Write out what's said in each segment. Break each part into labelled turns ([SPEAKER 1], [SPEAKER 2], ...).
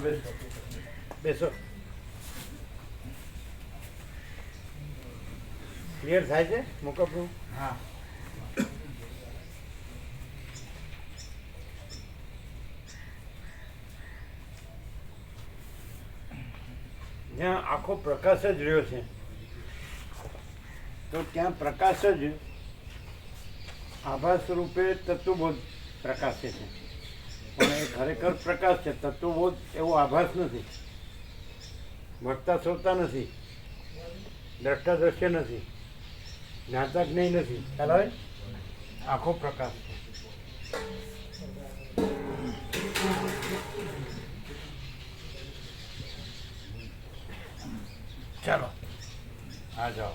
[SPEAKER 1] બેસો બેસો. ક્લિયર થાય છે મોકપનું?
[SPEAKER 2] હા.
[SPEAKER 1] જ્યાં આખો પ્રકાશ જ રહ્યો છે તો ત્યાં પ્રકાશ જ આભાસ રૂપે તત્વબોધ પ્રકાશે છે, પણ એ ખરેખર પ્રકાશ છે. તત્વબોધ એવો આભાસ નથી, વક્તા શ્રોતા નથી, દ્રષ્ટા દ્રશ્ય નથી, જ્ઞાતા જ્ઞેય નથી. ખ્યાલ આવે? આખો પ્રકાશ છે. ચાલો આ જાઓ.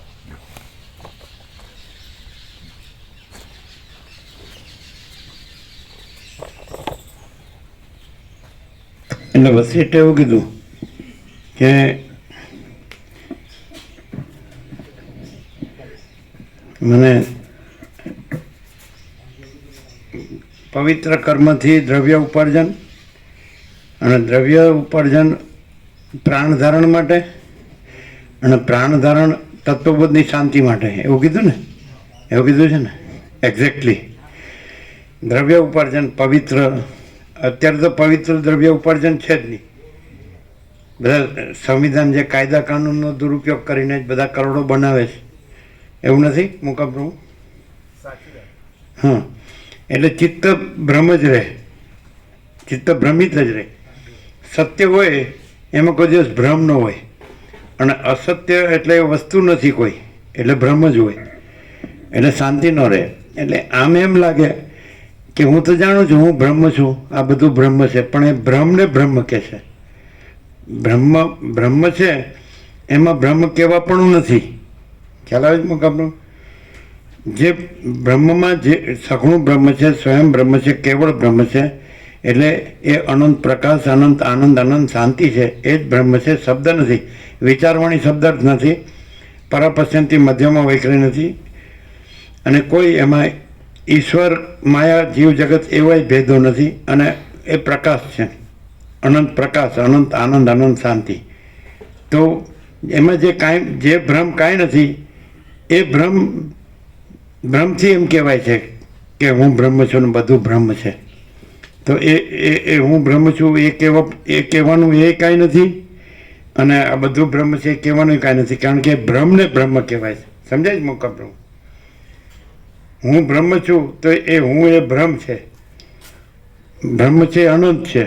[SPEAKER 1] એટલે વસીટે એવું કીધું કે મને પવિત્ર કર્મથી દ્રવ્ય ઉપાર્જન અને દ્રવ્ય ઉપાર્જન પ્રાણ ધારણ માટે અને પ્રાણ ધારણ તત્વબોધની શાંતિ માટે, એવું કીધું ને? એવું કીધું છે ને? એક્ઝેક્ટલી. દ્રવ્ય ઉપાર્જન પવિત્ર, અત્યારે તો પવિત્ર દ્રવ્ય ઉપાર્જન છે જ નહીં. બધા સંવિધાન જે કાયદા કાનૂનનો દુરુપયોગ કરીને જ બધા કરોડો બનાવે છે, એવું નથી મુકા પ્રભુ? હા, એટલે ચિત્ત ભ્રમ જ રહે, ચિત્ત ભ્રમિત જ રહે. સત્ય હોય એમાં કોઈ દિવસ ભ્રમ ન હોય, અને અસત્ય એટલે વસ્તુ નથી કોઈ, એટલે ભ્રમ જ હોય, એટલે શાંતિ ન રહે. એટલે આમ એમ લાગે કે હું તો જાણું છું હું બ્રહ્મ છું, આ બધું બ્રહ્મ છે, પણ એ બ્રહ્મને બ્રહ્મ કહે છે. બ્રહ્મ છે એમાં બ્રહ્મ કહેવા પણ નથી. ખ્યાલ આવે છે મુકાબલો? જે બ્રહ્મમાં જે સઘળું બ્રહ્મ છે, સ્વયં બ્રહ્મ છે, કેવળ બ્રહ્મ છે, એટલે એ અનંત પ્રકાશ, અનંત આનંદ, અનંત શાંતિ છે, એ જ બ્રહ્મ છે. શબ્દ નથી, વિચારવાણી શબ્દ જ નથી, પરાપશ્યંતી મધ્યમાં વૈખરી નથી, અને કોઈ એમાં ઈશ્વર માયા જીવ જગત એવાય ભેદો નથી, અને એ પ્રકાશ છે, અનંત પ્રકાશ, અનંત આનંદ, અનંત શાંતિ. તો એમાં જે ભ્રમ કાંઈ નથી, એ ભ્રમથી એમ કહેવાય છે કે હું બ્રહ્મ છું ને બધું બ્રહ્મ છે. તો એ હું બ્રહ્મ છું એ કહેવાનું એ કાંઈ નથી, અને આ બધું બ્રહ્મ છે એ કહેવાનું કાંઈ નથી, કારણ કે બ્રહ્મને બ્રહ્મ કહેવાય છે. સમજાય જ મોકા બ્રહ્મ? હું બ્રહ્મ છું તો એ હું એ બ્રહ્મ છે, બ્રહ્મ છે અનંત છે,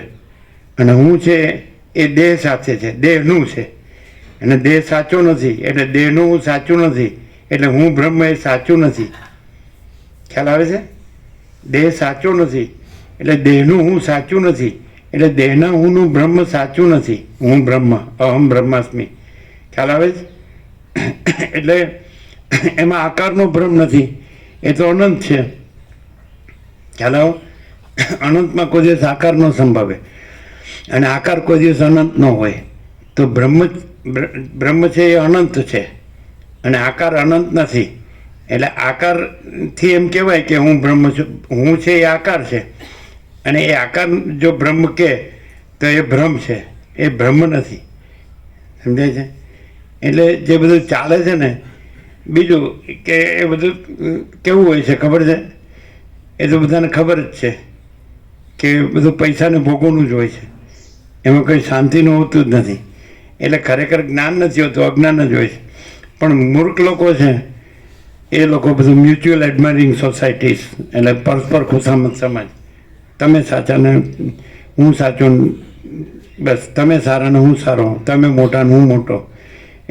[SPEAKER 1] અને હું છે એ દેહ સાથે છે, દેહનું છે, અને દેહ સાચો નથી, એટલે દેહનું હું સાચું નથી, એટલે હું બ્રહ્મ એ સાચું નથી. ખ્યાલ આવે છે? દેહ સાચો નથી એટલે દેહનું હું સાચું નથી, એટલે દેહના હુંનું બ્રહ્મ સાચું નથી. હું બ્રહ્મ, અહમ બ્રહ્માસ્મિ. ખ્યાલ આવે છે? એટલે એમાં આકારનો ભ્રમ નથી, એ તો અનંત છે. ખ્યાલ આવો? અનંતમાં કોઈ દિવસ આકાર ન સંભવે, અને આકાર કોઈ દિવસ અનંત ન હોય. તો બ્રહ્મ છે એ અનંત છે, અને આકાર અનંત નથી. એટલે આકારથી એમ કહેવાય કે હું બ્રહ્મ છું, હું છે એ આકાર છે, અને એ આકાર જો બ્રહ્મ કહે તો એ ભ્રમ છે, એ બ્રહ્મ નથી. સમજાય છે? એટલે જે બધું ચાલે છે ને બીજું કે એ બધું કેવું હોય છે ખબર છે? એ તો બધાને ખબર જ છે કે બધું પૈસાને ભોગવવાનું જ હોય છે, એમાં કંઈ શાંતિનું હોતું જ નથી. એટલે ખરેખર જ્ઞાન નથી હોતું, અજ્ઞાન જ હોય છે. પણ મૂર્ખ લોકો છે એ લોકો બધું મ્યુચ્યુઅલ એડમાયરિંગ સોસાયટીઝ, એટલે પરસ્પર ખુશામત સમાજ. તમે સાચા ને હું સાચો, બસ તમે સારા ને હું સારો, તમે મોટા ને હું મોટો.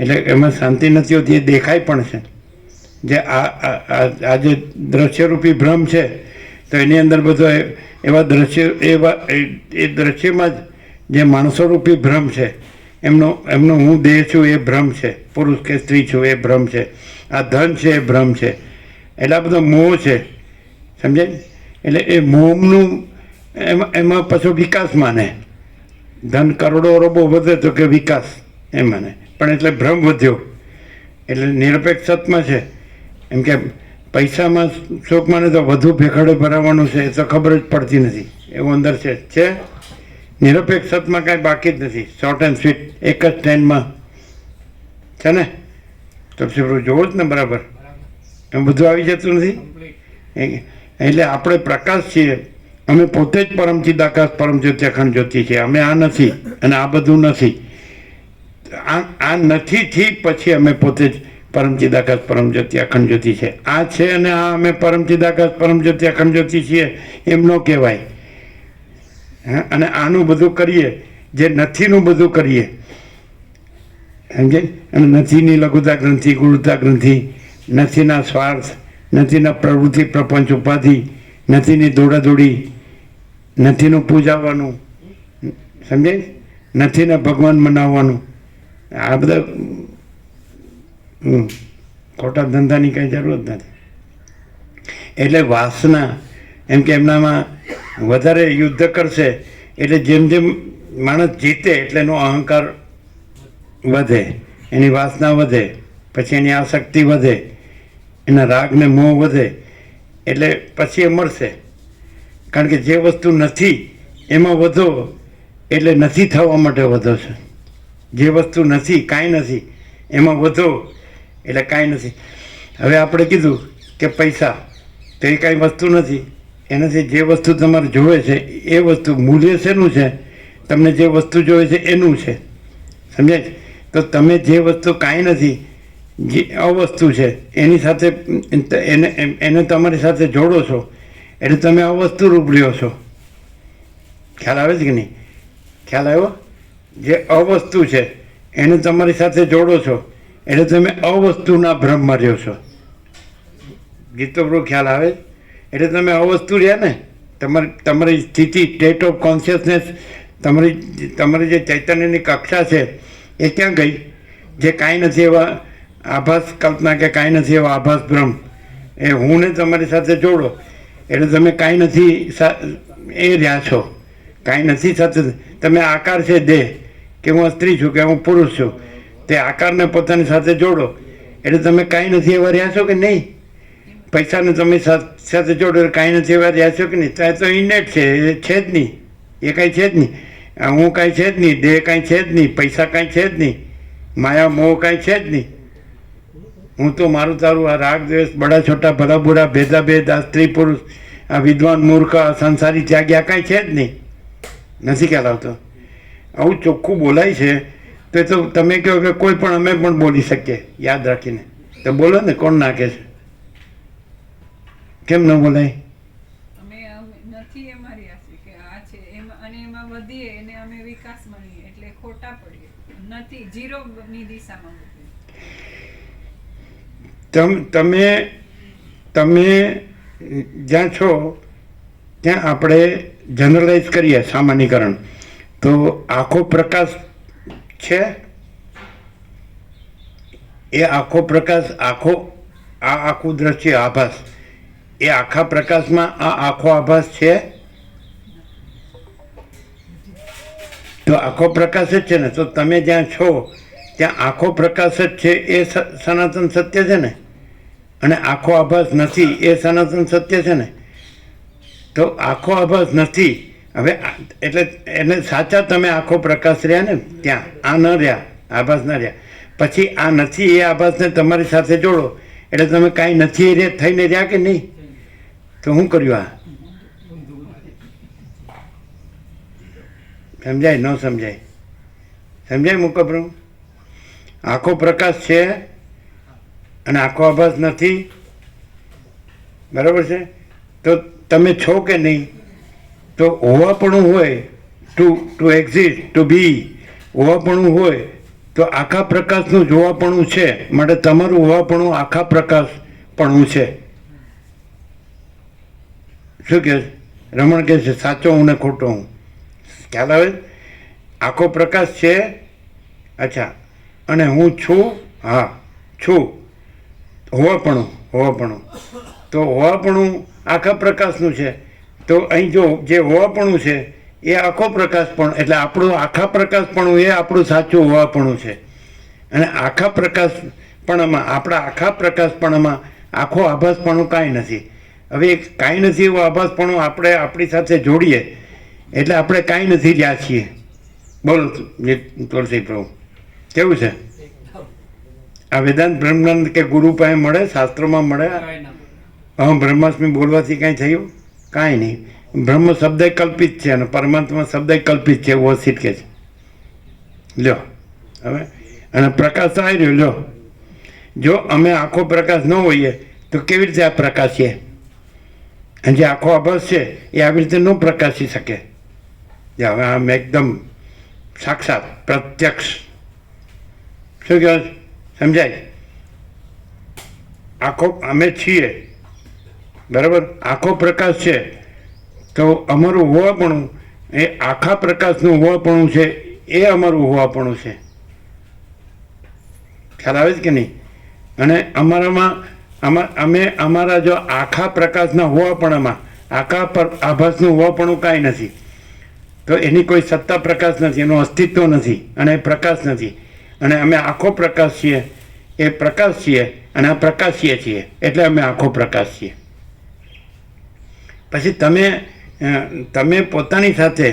[SPEAKER 1] એટલે એમાં શાંતિ નથી હોતી, એ દેખાય પણ છે. જે આ જે દ્રશ્યરૂપી ભ્રમ છે, તો એની અંદર બધો એવા દ્રશ્ય એ દ્રશ્યમાં જ જે માણસોરૂપી ભ્રમ છે, એમનો હું દેહ છું એ ભ્રમ છે, પુરુષ કે સ્ત્રી છું એ ભ્રમ છે, આ ધન છે એ ભ્રમ છે, એટલે આ બધો મોહ છે. સમજાય? એટલે એ મોહનું એમાં પાછો વિકાસ માને. ધન કરોડો અરબો વધે તો કે વિકાસ એમ માને, પણ એટલે ભ્રમ વધ્યો. એટલે નિરપેક્ષ સત્માં છે એમ કે પૈસામાં શોખ માને તો વધુ ભેખડે ભરાવાનું છે, એ તો ખબર જ પડતી નથી, એવું અંદર છે. નિરપેક્ષ સતમાં કાંઈ બાકી જ નથી. શોર્ટ એન્ડ સ્વીટ એક જ સ્ટેન્ડમાં છે ને. તુલસી પ્રભુ જોવો જ ને બરાબર, એમ બધું આવી જતું નથી. એટલે આપણે પ્રકાશ છીએ, અમે પોતે જ પરમ ચિદાકાશ પરમ જ્યોતિ અખંડ જ્યોતિ છીએ. અમે આ નથી અને આ બધું નથી. આ નથીથી પછી અમે પોતે જ પરમ ચિદાકાશ પરમ જ્યોતિ અખંડ જ્યોતિ છે. આ છે અને આ અમે પરમ ચિદાકાશ પરમ જ્યોતિ અખંડ જ્યોતિ છીએ એમ ન કહેવાય. હા, અને આનું બધું કરીએ, જે નથીનું બધું કરીએ, સમજે. અને નથીની લઘુતા ગ્રંથિ, ગુરુતા ગ્રંથિ, નથીના સ્વાર્થ, નથીના પ્રવૃત્તિ પ્રપંચ ઉપાધિ, નથીની દોડાદોડી, નથીનું પૂજાવાનું, સમજે, નથીને ભગવાન મનાવવાનું, આ બધા ખોટા ધંધાની કંઈ જરૂર જ નથી. એટલે વાસના એમ કે એમનામાં વધારે યુદ્ધ કરશે એટલે જેમ જેમ માણસ જીતે એટલે એનો અહંકાર વધે, એની વાસના વધે, પછી એની આસક્તિ વધે, એના રાગ ને મોહ વધે, એટલે પછી એ મળશે. કારણ કે જે વસ્તુ નથી એમાં વધો એટલે નથી થવા માટે વધો છે. જે વસ્તુ નથી, કાંઈ નથી, એમાં વધો એટલે કાંઈ નથી. હવે આપણે કીધું કે પૈસા તો એ કાંઈ વસ્તુ નથી. એનાથી જે વસ્તુ તમારે જોવે છે એ વસ્તુ, મૂલ્ય શેનું છે, તમને જે વસ્તુ જોવે છે એનું છે, સમજાય. તો તમે જે વસ્તુ કાંઈ નથી, જે અવસ્તુ છે એની સાથે એને તમારી સાથે જોડો છો એટલે તમે અવસ્તુ રૂપ રહ્યો છો. ખ્યાલ આવે છે કે નહીં? ખ્યાલ આવ્યો? જે અવસ્તુ છે એને તમારી સાથે જોડો છો એટલે તમે અવસ્તુના ભ્રમમાં રહ્યો છો. ગીતો બરો ખ્યાલ આવે? એટલે તમે અવસ્તુ રહ્યા ને. તમારી સ્થિતિ, સ્ટેટ ઓફ કોન્શિયસનેસ, તમારી જે ચૈતન્યની કક્ષા છે એ ક્યાં ગઈ? જે કાંઈ નથી એવા આભાસ કલ્પના કે કાંઈ નથી એવા આભાસ ભ્રમ, એ હું ને તમારી સાથે જોડો એટલે તમે કાંઈ નથી એ રહ્યા છો. કાંઈ નથી સાથે તમે આકાર છે દેહ, કે હું સ્ત્રી છું કે હું પુરુષ છું, તે આકારને પોતાની સાથે જોડો એટલે તમે કાંઈ નથી એવા રહ્યા છો કે નહીં? પૈસાને તમે સાથે જોડો એટલે કાંઈ નથી એવા રહ્યા છો કે નહીં? ત્યાં તો ઇનેટ છે, એ છે જ નહીં, એ કાંઈ છે જ નહીં. હું કાંઈ છે જ નહીં, દેહ કાંઈ છે જ નહીં, પૈસા કાંઈ છે જ નહીં, માયા મોહ કાંઈ છે જ નહીં. હું તો મારું તારું, આ રાગ દ્વેષ, બડા છોટા, ભલા બુરા, ભેદાભેદ, આ સ્ત્રી પુરુષ, આ વિદ્વાન મૂર્ખ, આ સંસારી ત્યાગી, આ કાંઈ છે જ નહીં. નથી ખ્યાલ આવતો? આવું ચોખ્ખું બોલાય છે તો એ તો તમે કહો કે કોઈ પણ અમે પણ બોલી શકીએ યાદ રાખીને. તો બોલો ને, કોણ નાખે છે? કેમ ન બોલાય?
[SPEAKER 2] નથી અમારી આશી કે આ છે અને એમાં વધીએ અને અમે વિકાસ મળીએ એટલે ખોટા પડીએ. નથી, ઝીરો ની દિશામાં
[SPEAKER 1] તમે જ્યાં છો ત્યાં આપણે જનરલાઇઝ કરીએ, સામાન્યકરણ. તો આખો પ્રકાશ છે, એ આખો પ્રકાશ, આખું દ્રશ્ય આભાસ, એ આખા પ્રકાશમાં આ આખો આભાસ છે. તો આખો પ્રકાશ જ છે ને. તો તમે જ્યાં છો ત્યાં આખો પ્રકાશ જ છે, એ સનાતન સત્ય છે ને. અને આખો આભાસ નથી, એ સનાતન સત્ય છે ને. તો આખો આભાસ નથી. હવે એટલે સાચા તમે આખો પ્રકાશ રહ્યા ને ત્યાં, આ ન રહ્યા, આભાસ ન રહ્યા. પછી આ નથી એ આભાસને તમારી સાથે જોડો એટલે તમે કાંઈ નથી એ થઈને રહ્યા કે નહીં? તો શું કર્યું? આ સમજાય ન સમજાય? સમજાય મુકબ્રહ્મ? આખો પ્રકાશ છે અને આખો આભાસ નથી, બરાબર છે? તો તમે છો કે નહીં? તો હોવાપણું હોય, ટુ એક્ઝિસ્ટ, ટુ બી, હોવાપણું હોય તો આખા પ્રકાશનું જોવાપણું છે. માટે તમારું હોવાપણું આખા પ્રકાશપણું છે. શું કહે રમણ? કહે છે સાચો હું ને ખોટો હું. ખ્યાલ આવે? આખો પ્રકાશ છે, અચ્છા, અને હું છું, હા છું. હોવાપણું તો હોવાપણું આખા પ્રકાશનું છે. તો અહીં જો જે હોવાપણું છે એ આખો પ્રકાશપણું, એટલે આપણું આખા પ્રકાશપણું એ આપણું સાચું હોવાપણું છે. અને આખા પ્રકાશપણામાં, આપણા આખા પ્રકાશપણામાં આખો આભાસપણું કાંઈ નથી. હવે કાંઈ નથી એવો આભાસપણું આપણે આપણી સાથે જોડીએ એટલે આપણે કાંઈ નથી જ્યાં છીએ. બોલો જે તુલસી પ્રભુ કેવું છે આ વેદાંત બ્રહ્મજ્ઞાન કે ગુરુ પાસે મળે, શાસ્ત્રોમાં મળે? બ્રહ્માસ્મિ બોલવાથી કાંઈ થયું? કાંઈ નહીં. બ્રહ્મ શબ્દ કલ્પિત છે અને પરમાત્મા શબ્દ કલ્પિત છે એવું અસિત કે છે. લ્યો હવે અને પ્રકાશ તો આવી રહ્યો. લ્યો જો અમે આખો પ્રકાશ ન હોઈએ તો કેવી રીતે આ પ્રકાશીએ? અને જે આખો આભાસ છે એ આવી રીતે ન પ્રકાશી શકે. હવે આમ એકદમ સાક્ષાત પ્રત્યક્ષ. શું કહેવાય? સમજાય? આખો અમે છીએ, બરાબર? આખો પ્રકાશ છે તો અમારું હોવાપણું એ આખા પ્રકાશનું હોવાપણું છે, એ અમારું હોવાપણું છે. ખ્યાલ આવે છે કે નહીં? અને અમારામાં અમે અમારા જો આખા પ્રકાશના હોવાપણામાં આખા આભાસનું હોવાપણું કાંઈ નથી, તો એની કોઈ સત્તા પ્રકાશ નથી, એનું અસ્તિત્વ નથી અને એ પ્રકાશ નથી. અને અમે આખો પ્રકાશ છીએ, એ પ્રકાશ છીએ અને આ પ્રકાશીએ છીએ, એટલે અમે આખો પ્રકાશ છીએ. પછી તમે પોતાની સાથે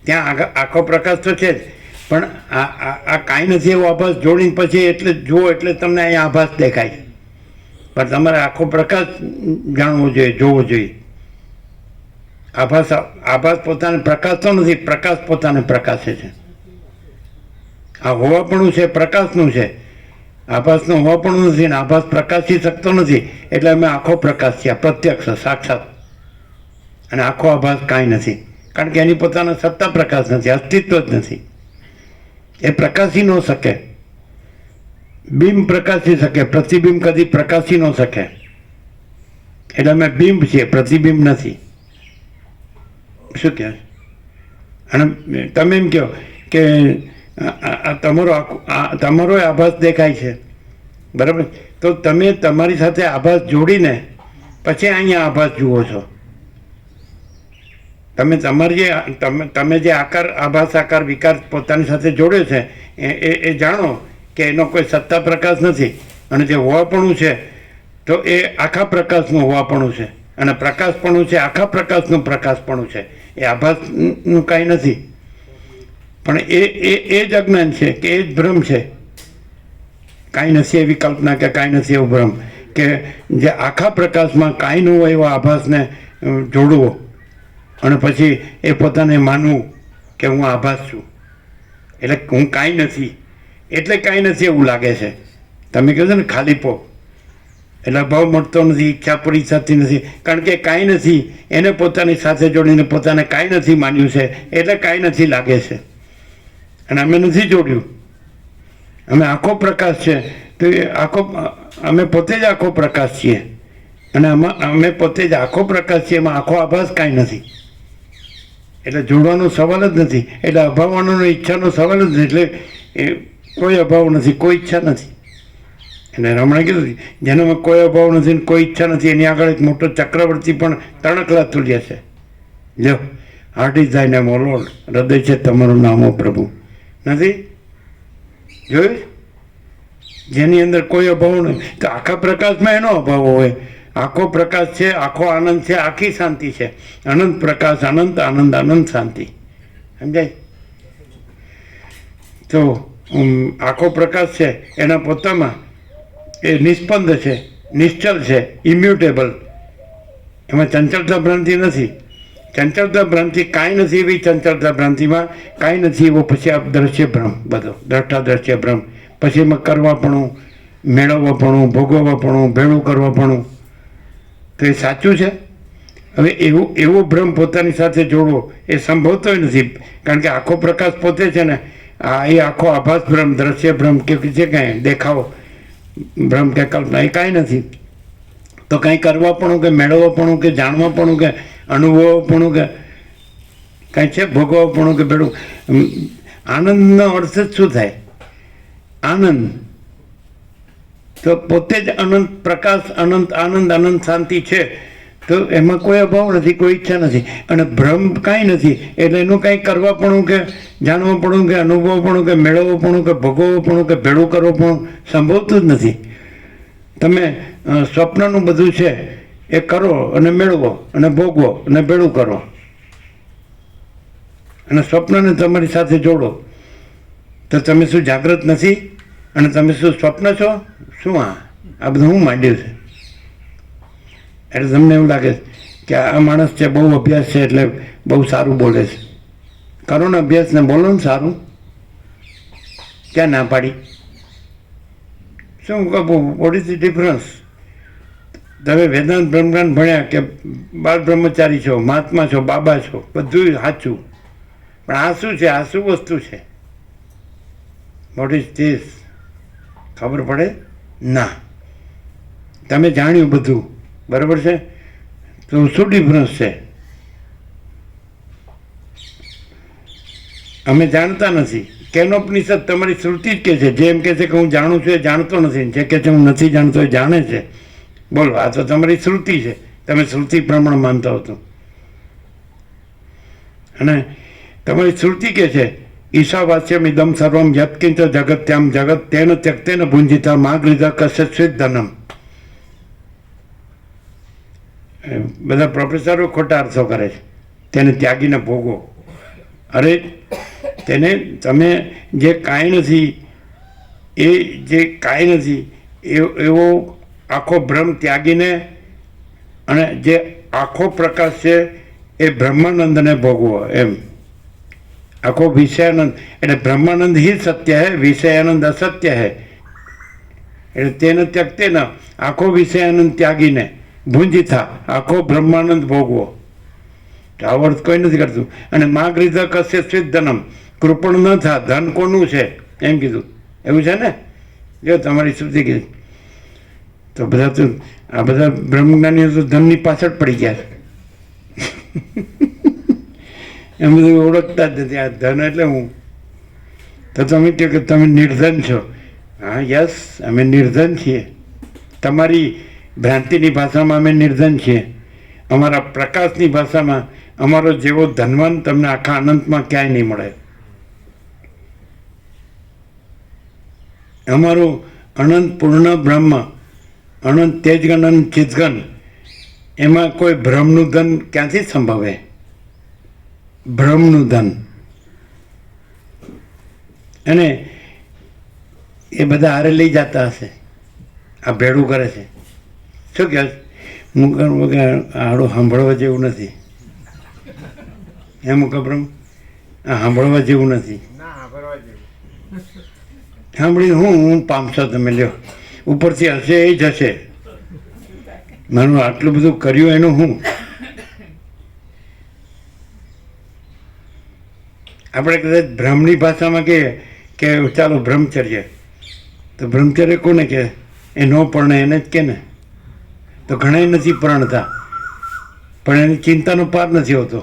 [SPEAKER 1] ત્યાં આખો પ્રકાશ તો છે જ, પણ આ કાંઈ નથી એવો આભાસ જોડીને પછી એટલે જુઓ એટલે તમને અહીંયા આભાસ દેખાય. પણ તમારે આખો પ્રકાશ જાણવો જોઈએ, જોવો જોઈએ. આભાસ પોતાને પ્રકાશ તો નથી, પ્રકાશ પોતાને પ્રકાશે છે. આ હોવાપણું છે પ્રકાશનું છે, આભાસનું હોવાપણું નથી ને આભાસ પ્રકાશી શકતો નથી. એટલે અમે આખો પ્રકાશ છીએ, પ્રત્યક્ષ સાક્ષાત. અને આખો આભાસ કાંઈ નથી, કારણ કે એની પોતાનો સત્તા પ્રકાશ નથી, અસ્તિત્વ જ નથી. એ પ્રકાશી ન શકે. બિંબ પ્રકાશી શકે, પ્રતિબિંબ કદી પ્રકાશી ન શકે. એટલે અમે બિંબ છીએ, પ્રતિબિંબ નથી. શું કહે? અને તમે એમ કહો કે તમારો આભાસ દેખાય છે, બરાબર? તો તમે તમારી સાથે આભાસ જોડીને પછી અહીંયા આભાસ જુઓ છો. તમે જે આકાર આભાસ આકાર વિકાર પોતાની સાથે જોડ્યો છે એ જાણો કે એનો કોઈ સત્તા પ્રકાશ નથી. અને જે હોવાપણું છે તો એ આખા પ્રકાશનું હોવાપણું છે, અને પ્રકાશપણું છે આખા પ્રકાશનું પ્રકાશપણું છે. એ આભાસનું કાંઈ નથી. પણ એ જ અજ્ઞાન છે કે એ જ ભ્રમ છે. કાંઈ નથી એવી કલ્પના કે કાંઈ નથી એવો ભ્રમ, કે જે આખા પ્રકાશમાં કાંઈ ન હોય એવા આભાસને જોડવો અને પછી એ પોતાને માનવું કે હું આભાસ છું, એટલે હું કાંઈ નથી, એટલે કાંઈ નથી એવું લાગે છે. તમે કહો છો ને ખાલીપો, એટલે ભાવ મળતો નથી, ઈચ્છા પૂરી થતી નથી, કારણ કે કાંઈ નથી એને પોતાની સાથે જોડીને પોતાને કાંઈ નથી માન્યું છે, એટલે કાંઈ નથી લાગે છે. અને અમે નથી જોડ્યું. અમે આખો પ્રકાશ છે તો એ અમે પોતે જ આખો પ્રકાશ છીએ, અને અમે પોતે જ આખો પ્રકાશ છીએ. એમાં આખો આભાસ કાંઈ નથી, એટલે જોડવાનો સવાલ જ નથી. એટલે અભાવવાનો ઈચ્છાનો સવાલ જ નથી. એટલે એ કોઈ અભાવ નથી, કોઈ ઈચ્છા નથી. એટલે રમણે કીધું જેનામાં કોઈ અભાવ નથી, કોઈ ઈચ્છા નથી, એની આગળ એક મોટો ચક્રવર્તી પણ તણકલા તુલ્ય છે. લ્યો, હાર્ટ ઇઝ થાય નેમ ઓ લોર્ડ, હૃદય છે તમારું નામ ઓ પ્રભુ. નથી જોયું? જેની અંદર કોઈ અભાવ નહીં, તો આખા પ્રકાશમાં એનો અભાવ હોય. આખો પ્રકાશ છે, આખો આનંદ છે, આખી શાંતિ છે. અનંત પ્રકાશ, અનંત આનંદ, અનંત શાંતિ. સમજાય? તો આખો પ્રકાશ છે એના પોતામાં એ નિસ્પંદ છે, નિશ્ચલ છે, ઇમ્યુટેબલ. એમાં ચંચળતા ભ્રાંતિ નથી. ચંચળતા ભ્રાંતિ કાંઈ નથી એવી ચંચળતા ભ્રાંતિમાં કાંઈ નથી એવો પછી આ દ્રશ્ય ભ્રમ, બધો દ્રષ્ટા દ્રશ્ય ભ્રમ. પછી એમાં કરવાપણું, મેળવવાપણું, ભોગવવાપણું, ભેળું કરવાપણું. તો એ સાચું છે? હવે એવો ભ્રમ પોતાની સાથે જોડવો એ સંભવતો નથી, કારણ કે આખો પ્રકાશ પોતે છે ને. એ આખો આભાસ ભ્રમ, દ્રશ્ય ભ્રમ કે જે કાંઈ દેખાવ ભ્રમ કે કલ્પના એ કાંઈ નથી. તો કાંઈ કરવાપણું કે મેળવવાપણું કે જાણવાપણું કે અનુભવપણું કે કાંઈ છે? ભોગવવાપણું કે ભેળું. આનંદનો અર્થ જ શું થાય? આનંદ તો પોતે જ અનંત પ્રકાશ, અનંત આનંદ, અનંત શાંતિ છે. તો એમાં કોઈ અભાવ નથી, કોઈ ઈચ્છા નથી, અને ભ્રમ કાંઈ નથી. એટલે એનું કાંઈ કરવાપણું કે જાણવાપણું કે અનુભવપણું કે મેળવવાપણું કે ભોગવવાપણું કે ભેળું કરવાપણું સંભવતું જ નથી. તમે સ્વપ્નનું બધું છે એ કરો અને મેળવો અને ભોગવો અને ભેળું કરો. અને સ્વપ્નને તમારી સાથે જોડો તો તમે શું જાગૃત નથી અને તમે શું સ્વપ્ન છો? શું આ બધું હું માંડ્યું છે? એટલે તમને એવું લાગે કે આ માણસ છે બહુ અભ્યાસ છે એટલે બહુ સારું બોલે છે. કરો ને અભ્યાસ ને બોલો ને સારું. ક્યાં ના પાડી? શું વોટ ઇઝ ધ ડિફરન્સ? તમે વેદાંત બ્રહ્મજ્ઞાન ભણ્યા કે બાળ બ્રહ્મચારી છો, મહાત્મા છો, બાબા છો, બધું સાચું, પણ આ શું છે? આ શું વસ્તુ છે? What is this? ખબર પડે ના? તમે જાણ્યું બધું બરાબર છે, તો શું ડિફરન્સ છે? અમે જાણતા નથી. કેનોપનિષદ તમારી શ્રુતિ જ કહે છે. જે એમ કહે છે કે હું જાણું છું એ જાણતો નથી, જે કહે છે હું નથી જાણતો એ જાણે છે. બોલો, આ તો તમારી શ્રુતિ છે. તમે શ્રુતિ પ્રમાણ માનતા હો તો. અને તમારી શ્રુતિ કહે છે ઈશાવાસ્યમ ઇદમ સર્વમ યત્કિંચ જગત્યામ જગત તેન ત્યક્તેન ભુંજિતા માગૃતા કશ્ય સ્વિધનમ. બધા પ્રોફેસરો ખોટા અર્થો કરે છે. તેને ત્યાગીને ભોગવો. અરે તેને તમે જે કાંઈ નથી એ જે કાંઈ નથી એવો આખો ભ્રમ ત્યાગીને અને જે આખો પ્રકાશ છે એ બ્રહ્માનંદને ભોગવો. એમ આખો વિષયાનંદ એટલે બ્રહ્માનંદ ही સત્ય है, વિષયાનંદ અસત્ય है. એટલે તેને ત્યક્તે ન આખો વિષયાનંદ ત્યાગીને ભુંજી થા, આખો બ્રહ્માનંદ ભોગવો. આવો અર્થ કોઈ નથી કરતું. અને માગ રીધા કશે સ્વિત ધનમ, કૃપણ ન થા, ધન કોનું છે એમ કીધું. એવું છે ને? જો તમારી શ્રુતિ કીધી તો બધા તો આ બધા બ્રહ્મજ્ઞાનીઓ તો ધનની પાછળ પડી ગયા છે. એમ બધું ઓળખતા જ નથી. આ ધન એટલે હું તો તમે કહો કે તમે નિર્ધન છો. હા, યસ, અમે નિર્ધન છીએ. તમારી ભ્રાંતિની ભાષામાં અમે નિર્ધન છીએ. અમારા પ્રકાશની ભાષામાં અમારો જેવો ધનવાન તમને આખા અનંતમાં ક્યાંય નહીં મળે. અમારું અનંત પૂર્ણ બ્રહ્મ, અનંત તેજગન, અનંત ચિતગન, એમાં કોઈ ભ્રમનું ધન ક્યાંથી સંભવે? ભ્રમનું ધન. અને એ બધા હારે લઈ જતા હશે. આ ભેડું કરે છે. શું કહે? હું કહું કે આડું સાંભળવા જેવું નથી. એમ ખબર? આ સાંભળવા જેવું નથી. સાંભળી હું પામશો તમે? લ્યો, ઉપરથી હશે એ જ હશે. મારું આટલું બધું કર્યું એનું હું? આપણે કદાચ બ્રહ્મની ભાષામાં કહીએ કે ચાલો બ્રહ્મચર્ય, તો બ્રહ્મચર્ય કોને કહે? એ ન પરણે એને જ કે ને. તો ઘણા નથી પરણતા, પણ એની ચિંતાનો પાર નથી હોતો.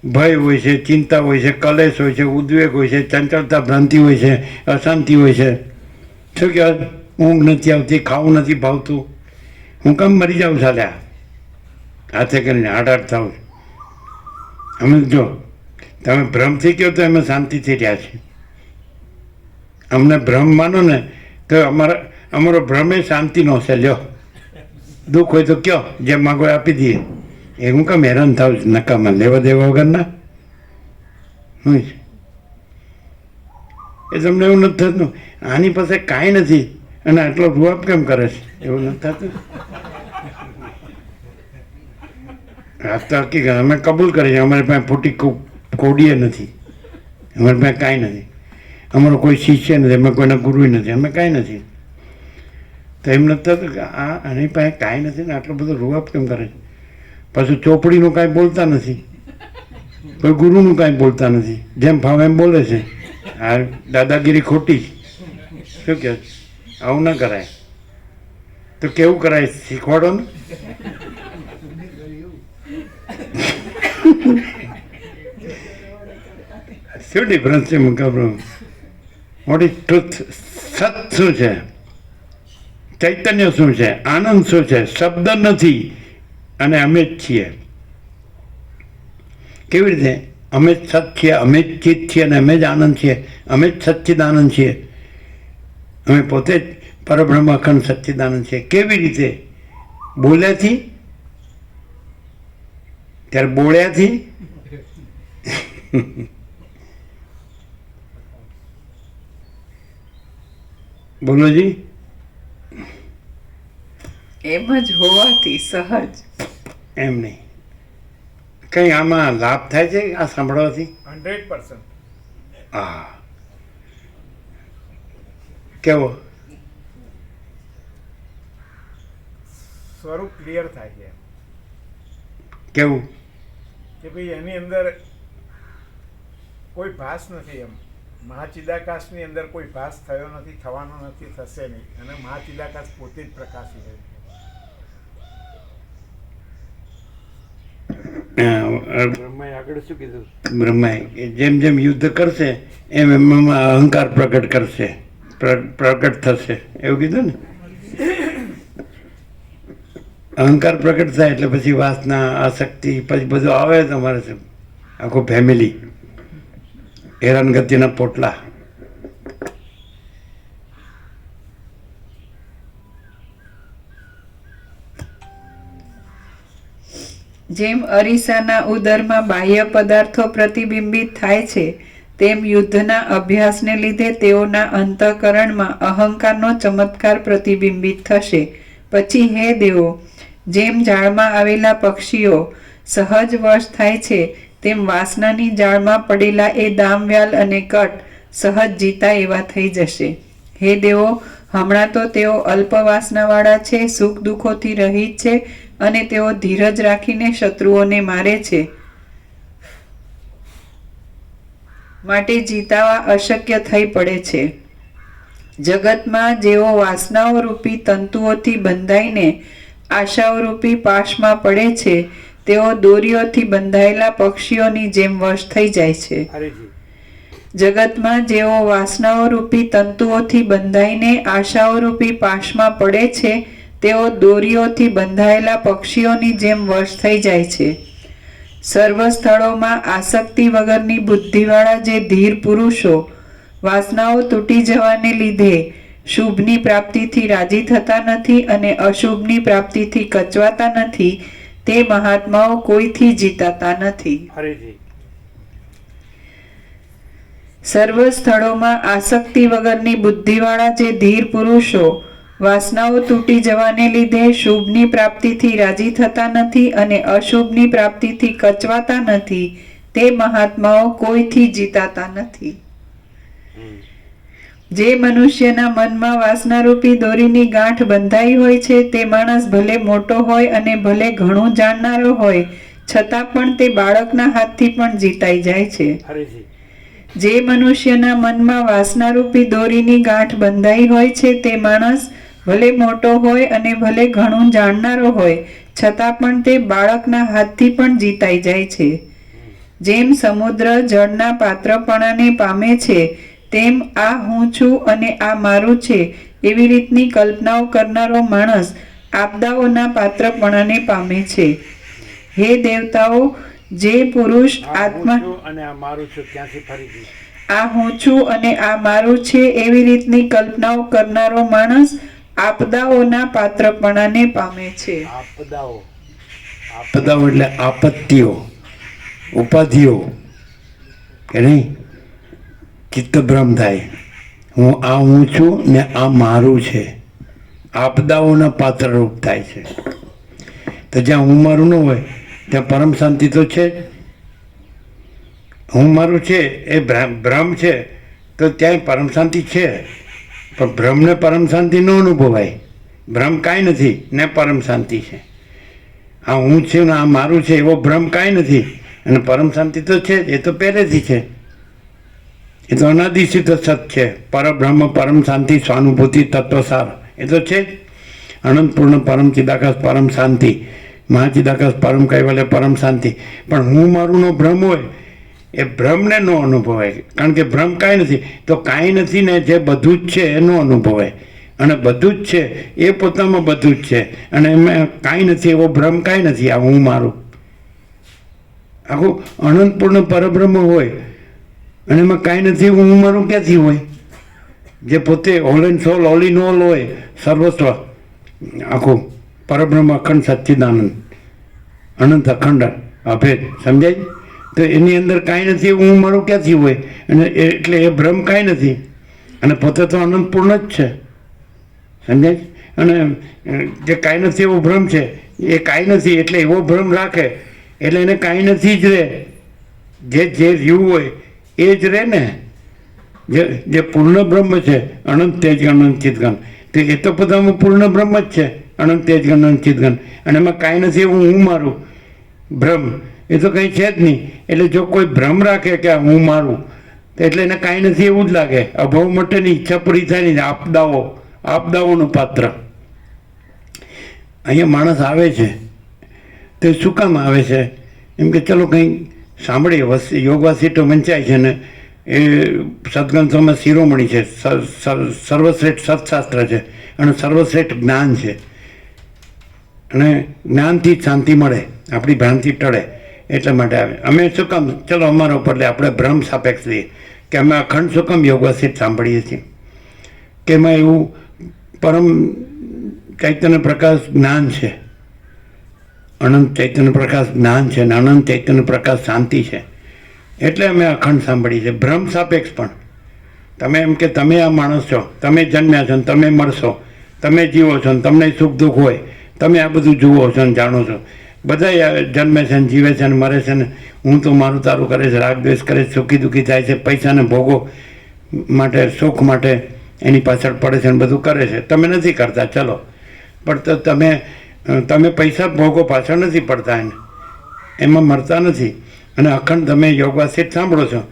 [SPEAKER 1] ભય હોય છે, ચિંતા હોય છે, કલેશ હોય છે, ઉદ્વેગ હોય છે, ચંચળતા, ભ્રાંતિ હોય છે, અશાંતિ હોય છે. શું કહેવાય? ઊંઘ નથી આવતી, ખાવું નથી ભાવતું. હું કેમ મરી જાઉં ચાલ્યા હાથે કરીને હાડ થાવ. અમે જો તમે ભ્રમથી કહો તો અમે શાંતિથી રહ્યા છીએ. અમને ભ્રમ માનો ને તો અમારો ભ્રમ એ શાંતિનો છે. લ્યો, દુઃખ હોય તો કયો, જે માગો આપી દઈએ. એ હું કેમ હેરાન થાવ છું નકામાં લેવા દેવા વગરના? શું છે એ? તમને એવું નથી થતું આની પાસે કાંઈ નથી અને આટલો રૂઆબ કેમ કરે છે? એવું નથી થતું? આ તો હકીકત અમે કબૂલ કરીએ. અમારી પાસે ફૂટી કોડીએ નથી, અમારી પાસે કાંઈ નથી. અમારો કોઈ શિષ્ય નથી, અમે કોઈના ગુરુ નથી, અમે કાંઈ નથી. તો એમ નથી થતું કે આ આની પાસે કાંઈ નથી ને આટલો બધો રૂઆબ કેમ કરે છે? પાછું ચોપડીનું કાંઈ બોલતા નથી, કોઈ ગુરુનું કાંઈ બોલતા નથી, જેમ ભાવે એમ બોલે છે. આ દાદાગીરી ખોટી. શું કહે? આવું ના કરાય. તો કેવું કરાય? શીખવાડો ને. શું ડિફરન્સ છે મુકાબલો? What is truth? સત શું છે? ચૈતન્ય શું છે? આનંદ શું છે? શબ્દ નથી અને અમે જ છીએ. કેવી રીતે? અમે જ સત છીએ, અમે જ ચિત્ત છીએ અને અમે જ આનંદ છીએ. અમે જ સચ્ચિદાનંદ છીએ. અમે પોતે જ પરબ્રહ્મ અખંડ સચ્ચિદાનંદ છીએ. કેવી રીતે? બોલ્યાથી? ત્યારે બોલ્યાથી બોલો જી.
[SPEAKER 2] એમ જ હોવાથી સહજ.
[SPEAKER 1] એમ નહીં, કંઈ આમાં લાભ થાય છે આ સાંભળવાથી?
[SPEAKER 3] 100%.
[SPEAKER 1] હા. કેવો?
[SPEAKER 3] સ્વરૂપ ક્લિયર થાય છે
[SPEAKER 1] કેવું?
[SPEAKER 3] કે ભાઈ એની અંદર કોઈ ભાસ નથી. એમ મહાચિદાકાશની અંદર કોઈ ભાસ થયો નથી, થવાનો નથી, થશે નહીં. અને મહાચિદાકાશ પોતે જ પ્રકાશી હોય છે.
[SPEAKER 1] બ્રહ્માએ આગળ શું કીધું? બ્રહ્માએ જેમ જેમ યુદ્ધ કરશે એમ એમ અહંકાર પ્રગટ કરશે, પ્રગટ થશે, એવું કીધું ને. અહંકાર પ્રગટ થાય એટલે પછી વાસના, આસક્તિ, પછી બધું આવે તમારે આખું ફેમિલી, હેરાનગતિના પોટલા.
[SPEAKER 2] જેમ અરીસાના ઉદરમાં બાહ્ય પદાર્થો પ્રતિબિંબિત થાય છે, તેમ યુદ્ધના અભ્યાસને લીધે તેઓના અંતઃકરણમાં અહંકારનો ચમત્કાર પ્રતિબિંબિત થશે. પછી હે દેવો, જેમ જાળમાં આવેલા પક્ષીઓ સહજ વશ થાય છે, તેમ વાસનાની જાળમાં પડેલા એ દામવ્યાલ અને કટ સહજ જીતા એવા થઈ જશે. હે દેવો, હમણાં તો તેઓ અલ્પ વાસનાવાળા છે, સુખ દુઃખોથી રહિત છે, અને તેઓ ધીરજ રાખીને શત્રુઓને મારે છે. માટે જીતાવા અશક્ય થઈ પડે છે. જગતમાં જેઓ વાસનાઓ રૂપી તંતુઓથી બંધાઈને આશાઓ રૂપી પાશમાં પડે છે, તેઓ દોરીઓથી બંધાયેલા પક્ષીઓની જેમ વશ થઈ જાય છે. જગતમાં જેઓ વાસનાઓ રૂપી તંતુઓથી બંધાઈને આશાઓ રૂપી પાશમાં પડે છે, તેઓ દોરીઓથી બંધાયેલા પક્ષીઓની જેમ વશ થઈ જાય છે. સર્વ સ્થળોમાં આસક્તિ વગરની બુદ્ધિવાળા જે ધીર પુરુષો વાસનાઓ તૂટી જવાને લીધે શુભની પ્રાપ્તિથી રાજી થતા નથી અને અશુભની પ્રાપ્તિથી કચવાતા નથી, તે મહાત્માઓ કોઈથી જીતાતા નથી. સર્વ સ્થળોમાં આસક્તિ વગરની બુદ્ધિવાળા જે ધીર પુરુષો વાસનાઓ તૂટી જવાને લીધે શુભની પ્રાપ્તિથી રાજી થતા નથી અને અશુભની પ્રાપ્તિથી કચવાતા નથી, તે મહાત્માઓ કોઈથી જીતાતા નથી. જે મનુષ્યના મનમાં વાસનારૂપી દોરીની ગાંઠ બંધાઈ હોય છે, તે માણસ ભલે મોટો હોય અને ભલે ઘણું જાણનારો હોય, છતાં પણ તે બાળકના હાથથી પણ જીતાઈ જાય છે. જે મનુષ્યના મનમાં વાસનારૂપી દોરીની ગાંઠ બંધાઈ હોય છે, તે માણસ ભલે મોટો હોય અને ભલે ઘણું જાણનારો હોય, છતાં પણ તે બાળકના હાથથી પણ જીતાઈ જાય છે. જેમ સમુદ્ર જળના પાત્રપણાને પામે છે, તેમ આ હું છું અને આ મારું છે એવી રીતની કલ્પનાઓ કરનારો માણસ આપદાઓના પાત્રપણાને પામે છે. હે દેવતાઓ, જે પુરુષ આત્મા
[SPEAKER 1] અને આ મારું છું, ત્યાંથી ફરીથી
[SPEAKER 2] આ હું છું અને આ મારું છે એવી રીતની કલ્પનાઓ કરનારો માણસ આપદાઓના પાત્રપણાને પામે છે.
[SPEAKER 1] આપદાઓ એટલે આપત્તિઓ, ઉપાધિઓ, કે નહીં? ચિત્તભ્રમ થાય. હું છું ને આ મારું છે, આપદાઓના પાત્રરૂપ થાય છે. તો જ્યાં હું મારું ન હોય ત્યાં પરમ શાંતિ તો છે જ. હું મારું છે એ ભ્રમ છે, તો ત્યાંય પરમ શાંતિ છે, પણ ભ્રમને પરમ શાંતિ ન અનુભવાય. ભ્રમ કાંઈ નથી ને પરમ શાંતિ છે. આ હું છે ને આ મારું છે એવો ભ્રમ કાંઈ નથી, અને પરમ શાંતિ તો છે જ, એ તો પહેલેથી છે, એ તો અનાદિસિદ્ધ સત છે. પરબ્રહ્મ પરમ શાંતિ સ્વાનુભૂતિ તત્વસાર એ તો છે જ. અનંતપૂર્ણ પરમ ચિદાકાશ પરમ શાંતિ, મહાચિદાકાશ પરમ કૈવલ્ય પરમ શાંતિ. પણ હું મારુંનો ભ્રમ હોય એ ભ્રમને ન અનુભવાય, કારણ કે ભ્રમ કાંઈ નથી. તો કાંઈ નથી ને જે બધું જ છે એ ન અનુભવાય, અને બધું જ છે એ પોતામાં બધું જ છે, અને એમાં કાંઈ નથી એવો ભ્રમ કાંઈ નથી. આ હું મારું આખું અનંતપૂર્ણ પરબ્રહ્મ હોય અને એમાં કાંઈ નથી એવું હું મારું ક્યાંથી હોય? જે પોતે all and soul, all in all હોય, સર્વસ્વ, આખું પરબ્રહ્મ અખંડ સચ્ચિદાનંદ, અનંત અખંડ અભેદ. સમજાય? તો એની અંદર કાંઈ નથી એવું હું મારું ક્યાંથી હોય? અને એટલે એ ભ્રમ કાંઈ નથી અને પોતે તો અનંત પૂર્ણ જ છે. સમજાય છે? અને જે કાંઈ નથી એવો ભ્રમ છે એ કાંઈ નથી એટલે એવો ભ્રમ રાખે એટલે એને કાંઈ નથી જ રહે. જે રહ્યું હોય એ જ રહે ને. જે પૂર્ણ બ્રહ્મ છે અનંત તેજ અનંત ચિદઘન, તો એ તો પોતાનું પૂર્ણ બ્રહ્મ જ છે, અનંત તેજ અનંત ચિદઘન. અને એમાં કાંઈ નથી એવું હું મારું ભ્રમ એ તો કંઈ છે જ નહીં. એટલે જો કોઈ ભ્રમ રાખે કે હું મારું, તો એટલે એને કાંઈ નથી એવું જ લાગે. અભાવ માટેની ઈચ્છા પૂરી થાય નહીં. આપદાઓનું પાત્ર. અહીંયા માણસ આવે છે તો એ શું કામ આવે છે? એમ કે ચલો કંઈ સાંભળીએ. યોગવાસીટો વંચાય છે ને એ સદગ્રંથોમાં શિરોમણી છે, સર્વશ્રેષ્ઠ સત્શાસ્ત્ર છે અને સર્વશ્રેષ્ઠ જ્ઞાન છે. અને જ્ઞાનથી જ શાંતિ મળે, આપણી ભ્રાંતિ ટળે. એટલા માટે આવે. અમે શું કામ ચલો અમારા ઉપર આપણે ભ્રમ સાપેક્ષ લઈએ કે અમે અખંડ શું કામ યોગવાસીટ સાંભળીએ છીએ કે એમાં એવું પરમ ચૈતન્ય પ્રકાશ જ્ઞાન છે, અનંત ચૈતન્ય પ્રકાશ જ્ઞાન છે અને અનંત ચૈતન્ય પ્રકાશ શાંતિ છે. એટલે અમે અખંડ સાંભળીએ છીએ. ભ્રમ સાપેક્ષ પણ તમે એમ કે તમે આ માણસ છો, તમે જન્મ્યા છો ને તમે મરશો, તમે જીવો છો ને તમને સુખ દુઃખ હોય, તમે આ બધું જુઓ છો ને જાણો છો. બધા જન્મે છે ને જીવે છે ને મરે છે ને હું તો મારું તારું કરે છે, રાગ દ્વેષ કરે છે, સુખી દુઃખી થાય છે, પૈસાને ભોગો માટે સુખ માટે એની પાછળ પડે છે ને બધું કરે છે. તમે નથી કરતા ચલો, પણ તો તમે પૈસા ભોગો પાછળ નથી પડતા, એને એમાં મરતા નથી. અને અખંડ તમે યોગવાસીટ સાંભળો છો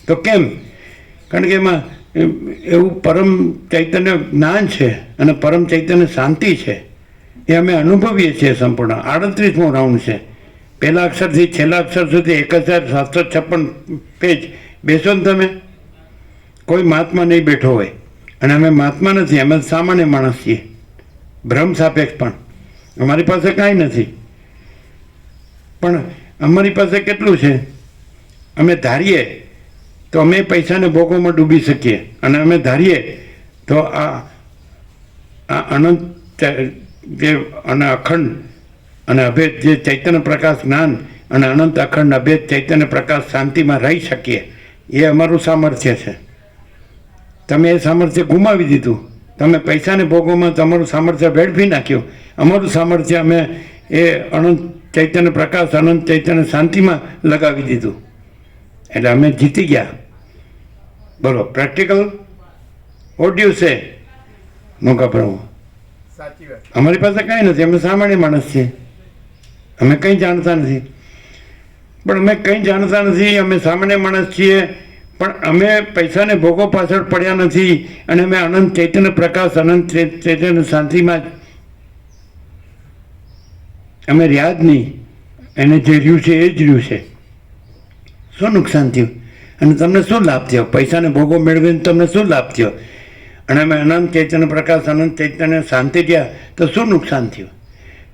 [SPEAKER 1] તો કેમ? કારણ કે એમાં એવું પરમ ચૈતન્ય જ્ઞાન છે અને પરમ ચૈતન્ય શાંતિ છે. એ અમે અનુભવીએ છીએ સંપૂર્ણ. 38મો રાઉન્ડ છે. પહેલા અક્ષરથી છેલ્લા અક્ષર સુધી 1756 પેજ બેસો ને તમે. કોઈ મહાત્મા નહીં બેઠો હોય. અને અમે મહાત્મા નથી, અમે સામાન્ય માણસ છીએ. ભ્રમ સાપેક્ષ પણ અમારી પાસે કાંઈ નથી. પણ અમારી પાસે કેટલું છે? અમે ધારીએ તો અમે પૈસાને ભોગોમાં ડૂબી શકીએ, અને અમે ધારીએ તો આ અનંત જે અને અખંડ અને અભેદ જે ચૈતન્ય પ્રકાશ જ્ઞાન અને અનંત અખંડ અભેદ ચૈતન્ય પ્રકાશ શાંતિમાં રહી શકીએ. એ અમારું સામર્થ્ય છે. તમે એ સામર્થ્ય ગુમાવી દીધું. તમે પૈસાને ભોગોમાં તમારું સામર્થ્ય વેડફી નાખ્યું. અમારું સામર્થ્ય અમે એ અનંત ચૈતન્ય પ્રકાશ અનંત ચૈતન્ય શાંતિમાં લગાવી દીધું. એટલે અમે જીતી ગયા. બોલો પ્રેક્ટિકલ વોટ યુ સે મોકા પ્રભુ?
[SPEAKER 3] સાચી વાત.
[SPEAKER 1] અમારી પાસે કાંઈ નથી. અમે સામાન્ય માણસ છીએ. અમે કંઈ જાણતા નથી. પણ અમે કંઈ જાણતા નથી. અમે સામાન્ય માણસ છીએ. પણ અમે પૈસાને ભોગો પાછળ પડ્યા નથી. અને અમે અનંત ચૈતન્ય પ્રકાશ અનંત ચૈતન્ય શાંતિમાં અમે રહ્યા જ નહીં. એને જે રહ્યું છે એ જ રહ્યું છે. શું નુકસાન થયું? અને તમને શું લાભ થયો? પૈસાને ભોગો મેળવીને તમને શું લાભ થયો? અને અમે અનંત ચૈતન્ય પ્રકાશ અનંત ચૈતન્ય શાંતિ થયા તો શું નુકસાન થયું?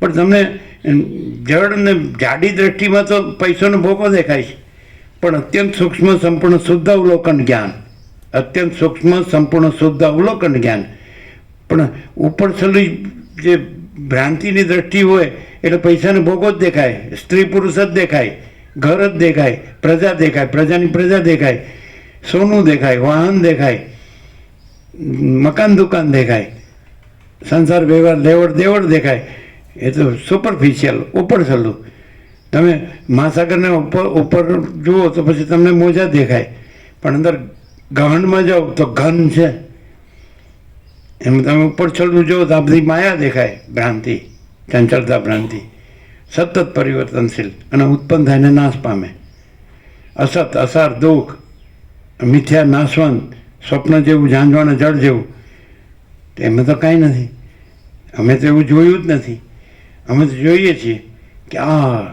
[SPEAKER 1] પણ તમને જડ ને જાડી દ્રષ્ટિમાં તો પૈસાનો ભોગો દેખાય છે. પણ અત્યંત સૂક્ષ્મ સંપૂર્ણ શુદ્ધ અવલોકન જ્ઞાન, અત્યંત સૂક્ષ્મ સંપૂર્ણ શુદ્ધ અવલોકન જ્ઞાન. પણ ઉપર છેલ્લી જે ભ્રાંતિની દ્રષ્ટિ હોય એટલે પૈસાને ભોગો જ દેખાય, સ્ત્રી પુરુષ જ દેખાય, ઘર જ દેખાય, પ્રજા દેખાય, પ્રજાની પ્રજા દેખાય, સોનું દેખાય, વાહન દેખાય, મકાન દુકાન દેખાય, સંસાર વ્યવહાર લેવડ દેવડ દેખાય. એ તો સુપરફિશિયલ ઉપર છેલ્લું. તમે મહાસાગરને ઉપર જુઓ તો પછી તમને મોજા દેખાય, પણ અંદર ગહનમાં જાઓ તો ઘન છે. એમ તમે ઉપર છેલ્લું જુઓ તો આ બધી માયા દેખાય, ભ્રાંતિ, ચંચળતા ભ્રાંતિ, સતત પરિવર્તનશીલ અને ઉત્પન્ન થઈને નાશ પામે. અસત અસાર દુઃખ મિથ્યા નાશવંત સ્વપ્ન જેવું ઝાંઝવાના જળ જેવું. એમાં તો કાંઈ નથી. અમે તો એવું જોયું જ નથી. અમે તો જોઈએ છીએ કે આજ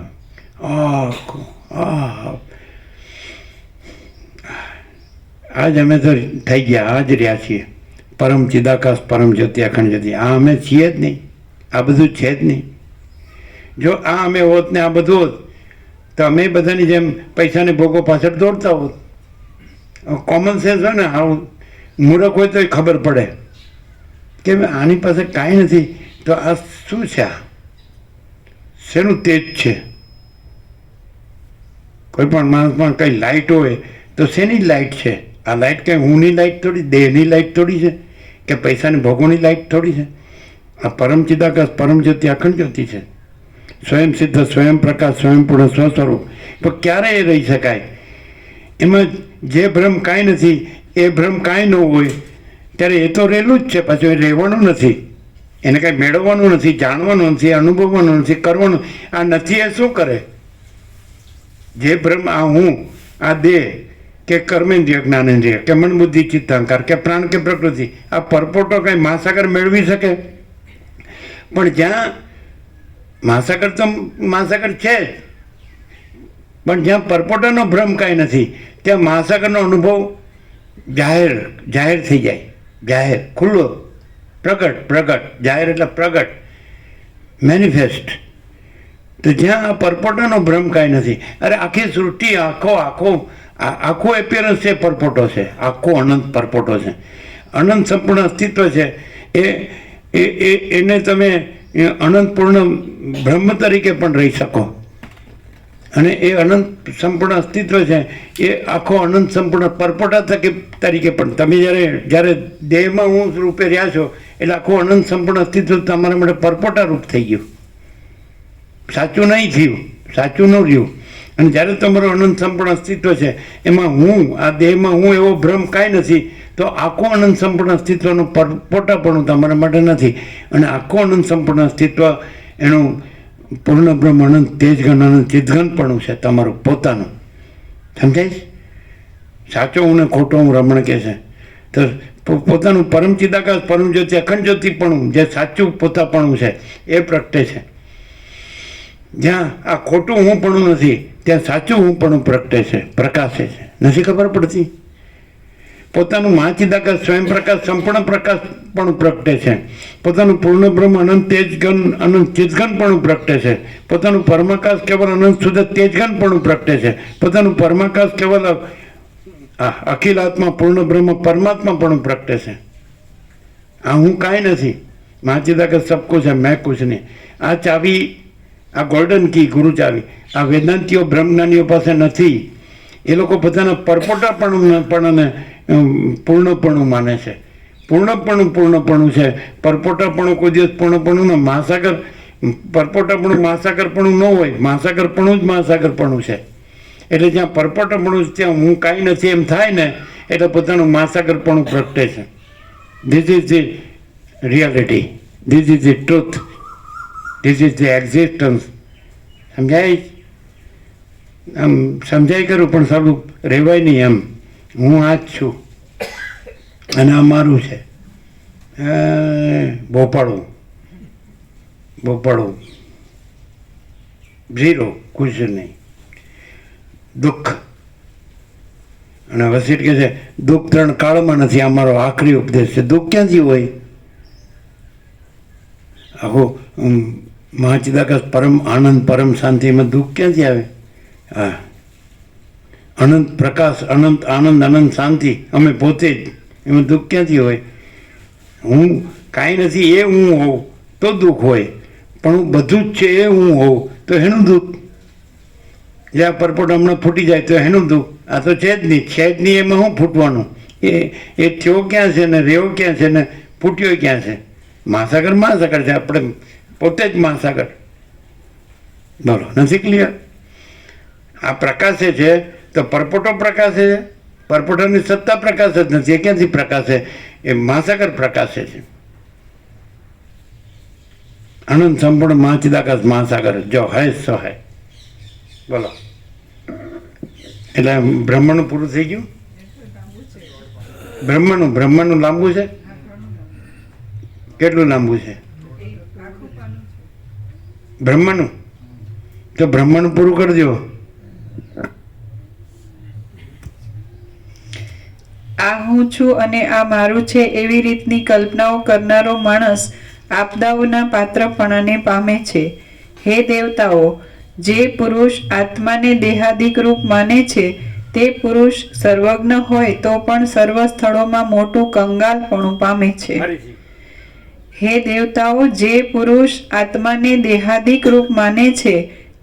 [SPEAKER 1] અમે તો થઈ ગયા, આજ રહ્યા છીએ. પરમ ચિદાકાશ પરમ જ્યોતિ અખંડ જ્યોતિ. આ અમે છીએ જ નહીં. આ બધું છે જ નહીં. જો આ અમે હોત ને આ બધું હોત તો અમે બધાની જેમ પૈસાને ભોગો પાછળ દોડતા હોત. કોમન સેન્સ હોય ને, આવું મૂર્ખ હોય તો ખબર પડે કે આની પાસે કાંઈ નથી તો આ શું છે? આ શેનું તેજ છે? કોઈ પણ માણસમાં કંઈ લાઇટ હોય તો શેની લાઇટ છે? આ લાઇટ કંઈ હુંની લાઇટ થોડી, દેહની લાઇટ થોડી છે, કે પૈસાની ભોગોની લાઇટ થોડી છે. આ પરમ ચિદાકાશ પરમ જ્યોતિ અખંડ જ્યોતિ છે, સ્વયં સિદ્ધ, સ્વયં પ્રકાશ, સ્વયંપૂર્ણ, સ્વસ્વરૂપ. પણ ક્યારે એ રહી શકાય? એમાં જે ભ્રમ કાંઈ નથી, એ ભ્રમ કાંઈ ન હોય ત્યારે એ તો રહેલું જ છે. પાછું એ રહેવાનું નથી, એને કાંઈ મેળવવાનું નથી, જાણવાનું નથી, અનુભવવાનું નથી, કરવાનું. આ નથી એ શું કરે? જે ભ્રમ, આ હું, આ દેહ કે કર્મેન્દ્રિય, જ્ઞાનેન્દ્રિય કે મન બુદ્ધિ ચિત્તાંકાર કે પ્રાણ કે પ્રકૃતિ, આ પરપોટો કંઈ મહાસાગર મેળવી શકે? પણ જ્યાં મહાસાગર તો મહાસાગર છે જ, પણ જ્યાં પરપોટાનો ભ્રમ કાંઈ નથી ત્યાં મહાસાગરનો અનુભવ જાહેર થઈ જાય. જાહેર, ખુલ્લો, પ્રગટ. જાહેર એટલે પ્રગટ, મેનિફેસ્ટ. તો જ્યાં આ પરપોટાનો ભ્રમ કાંઈ નથી. અરે આખી સૃષ્ટિ, આખો એપિયરન્સ છે પરપોટો છે, આખો અનંત પરપોટો છે, અનંત સંપૂર્ણ અસ્તિત્વ છે. એને તમે અનંત પૂર્ણ બ્રહ્મ તરીકે પણ રહી શકો. અને એ અનંત સંપૂર્ણ અસ્તિત્વ છે એ આખો અનંત સંપૂર્ણ પરપોટા તરીકે પણ તમે જ્યારે દેહમાં હું રૂપે રહ્યા છો એટલે આખું અનંત સંપૂર્ણ અસ્તિત્વ તમારા માટે પરપોટા રૂપ થઈ ગયું. સાચું નહીં થયું, સાચું ન રહ્યું. અને જ્યારે તમારું અનંત સંપૂર્ણ અસ્તિત્વ છે એમાં હું, આ દેહમાં હું એવો ભ્રમ કાંઈ નથી, તો આખું અનંત સંપૂર્ણ અસ્તિત્વનું પરપોટાપણું તમારા માટે નથી. અને આખું અનંત સંપૂર્ણ અસ્તિત્વ એનું પૂર્ણ બ્રહ્મ અનંત તેજઘન અનંત ચિદઘનપણું છે તમારું પોતાનું. સમજાય? સાચો હું ને ખોટો હું રમણ કહે છે. તો પોતાનું પરમ ચિદાકાશ પરમ જ્યોતિ અખંડ જ્યોતિપણું જે સાચું પોતાપણું છે એ પ્રગટે છે. જ્યાં આ ખોટું હું પણ નથી ત્યાં સાચું હું પણ પ્રગટે છે, પ્રકાશે છે. નથી ખબર પડતી? પોતાનું મહાચિદાકાશ સ્વયં પ્રકાશ સંપૂર્ણ પ્રકાશ પણ પ્રગટે છે. પોતાનું પૂર્ણ બ્રહ્મ અનંત તેજઘન અનંત ચિદઘન પણ પ્રગટે છે. પોતાનું પરમાકાશ કેવલ અનંત શુદ્ધ તેજઘન પણ પ્રગટે છે. પોતાનું પરમાકાશ કેવલ અખિલ આત્મા પૂર્ણ બ્રહ્મ પરમાત્મા પણ પ્રગટે છે. આ હું કાંઈ નથી, મહાચિદાકાશ સબ કુછ है, मैं कुछ नहीं. આ ચાવી, આ ગોલ્ડન કી, ગુરુ ચાવી, આ વેદાંતિઓ બ્રહ્મજ્ઞાનીઓ પાસે નથી. એ લોકો પોતાના પરપોટાપણું પૂર્ણપણું માને છે. પૂર્ણપણું છે. પરપોટાપણું કોઈ દિવસ પૂર્ણપણું ન. મહાસાગર પરપોટાપણું મહાસાગરપણું ન હોય, મહાસાગરપણું જ મહાસાગરપણું છે. એટલે જ્યાં પરપોટાપણું ત્યાં હું કાંઈ નથી એમ થાય ને એટલે પોતાનું મહાસાગરપણું પ્રગટે છે. This is the reality, this is the truth, this is the existence. સમજાય? આમ સમજાય કરું પણ સારું રહેવાય નહીં. એમ હું આ જ છું અને આ મારું છે. ભોપાળું ઝીરો, ખુશ નહીં. દુઃખ, અને વસીટ કહે છે દુઃખ 3 કાળમાં નથી. આ મારો આખરી ઉપદેશ છે. દુઃખ ક્યાંથી હોય? આખું મહાચિદાકાશ પરમ આનંદ પરમ શાંતિમાં દુઃખ ક્યાંથી આવે? હા, અનંત પ્રકાશ, અનંત આનંદ, અનંત શાંતિ અમે પોતે જ, એમાં દુઃખ ક્યાંથી હોય? હું કાંઈ નથી એ હું હોઉં તો દુઃખ હોય, પણ હું બધું જ છે એ હું હોઉં તો એનું દુઃખ. જે આ પરપોટ હમણાં ફૂટી જાય તો એનું દુઃખ. આ તો છે જ નહીં, છે જ નહીં, એમાં શું ફૂટવાનું? એ થયો ક્યાં છે ને રહ્યો ક્યાં છે ને ફૂટ્યો ક્યાં છે? મહાસાગર મહાસાગર છે, આપણે પોતે જ મહાસાગર. બોલો, નથી ક્લિયર? આ પ્રકાશે છે તો પરપોટો પ્રકાશે છે. પરપોટાની સત્તા પ્રકાશ જ નથી. એ ક્યાંથી પ્રકાશે? એ મહાસાગર પ્રકાશે છે. અનંત સંપૂર્ણ મહાચિદાકાશ મહાસાગર જો હૈ સો હૈ. બોલો, એટલે બ્રહ્મનું પૂરું થઈ ગયું. બ્રહ્મનું લાંબુ છે. કેટલું લાંબુ છે બ્રહ્મનું? તો બ્રહ્મનું પૂરું કરજો.
[SPEAKER 2] આ હું છું અને આ મારું છે એવી રીતની કલ્પનાઓ કરનારો માણસ આપદાઓના પાત્રપણાને પામે છે. હે દેવતાઓ, જે પુરુષ આત્માને દેહાદિક રૂપ માને છે તે પુરુષ સર્વજ્ઞ હોય તો પણ સર્વ સ્થળોમાં મોટું કંગાલપણું પામે છે. હે દેવતાઓ, જે પુરુષ આત્માને દેહાદિક રૂપ માને છે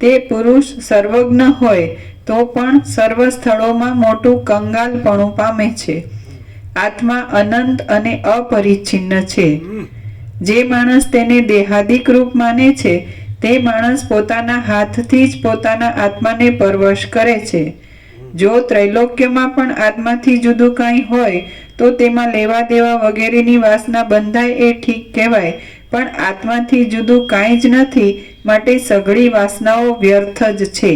[SPEAKER 2] તે પુરુષ સર્વજ્ઞ હોય તો પણ સર્વ સ્થળોમાં મોટું કંગાલપણું પામે છે. આત્મા અનંત અને અપરિચ્છિન્ન છે. જે માણસ તેને દેહાદિક રૂપ માને છે તે માણસ પોતાના હાથથી જ પોતાના આત્માને પરવશ કરે છે. જો ત્રૈલોક્યમાં પણ આત્માથી જુદું કાંઈ હોય તો તેમાં લેવા દેવા વગેરેની વાસના બંધાય એ ઠીક કહેવાય, પણ આત્માથી જુદું કાંઈ જ નથી, માટે સઘળી વાસનાઓ વ્યર્થ જ છે.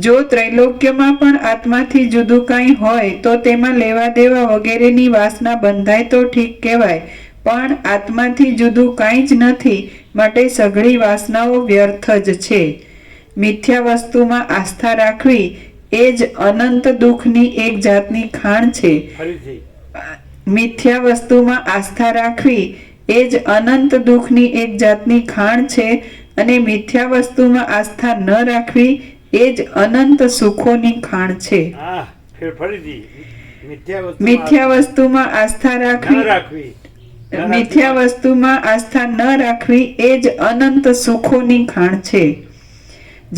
[SPEAKER 2] જો ત્રૈલોક્યમાં પણ આત્માથી જુદું કાંઈ હોય તો તેમાં લેવા દેવા વગેરેની વાસના બંધાય તો ઠીક કહેવાય, પણ આત્માથી જુદું કાંઈ જ નથી, માટે સઘળી વાસનાઓ વ્યર્થ જ છે. મિથ્યા વસ્તુમાં આસ્થા રાખવી એ જ અનંત દુઃખની એક જાતની ખાણ છે. મિથ્યા વસ્તુમાં આસ્થા રાખવી એ જ અનંત દુઃખની એક જાતની ખાણ છે, અને મિથ્યા વસ્તુમાં આસ્થા ન રાખવી એ જ અનંત સુખોની ખાણ છે. મિથ્યા વસ્તુમાં આસ્થા રાખવી મિથ્યા વસ્તુમાં આસ્થા ન રાખવી એ જ અનંત સુખોની ખાણ છે.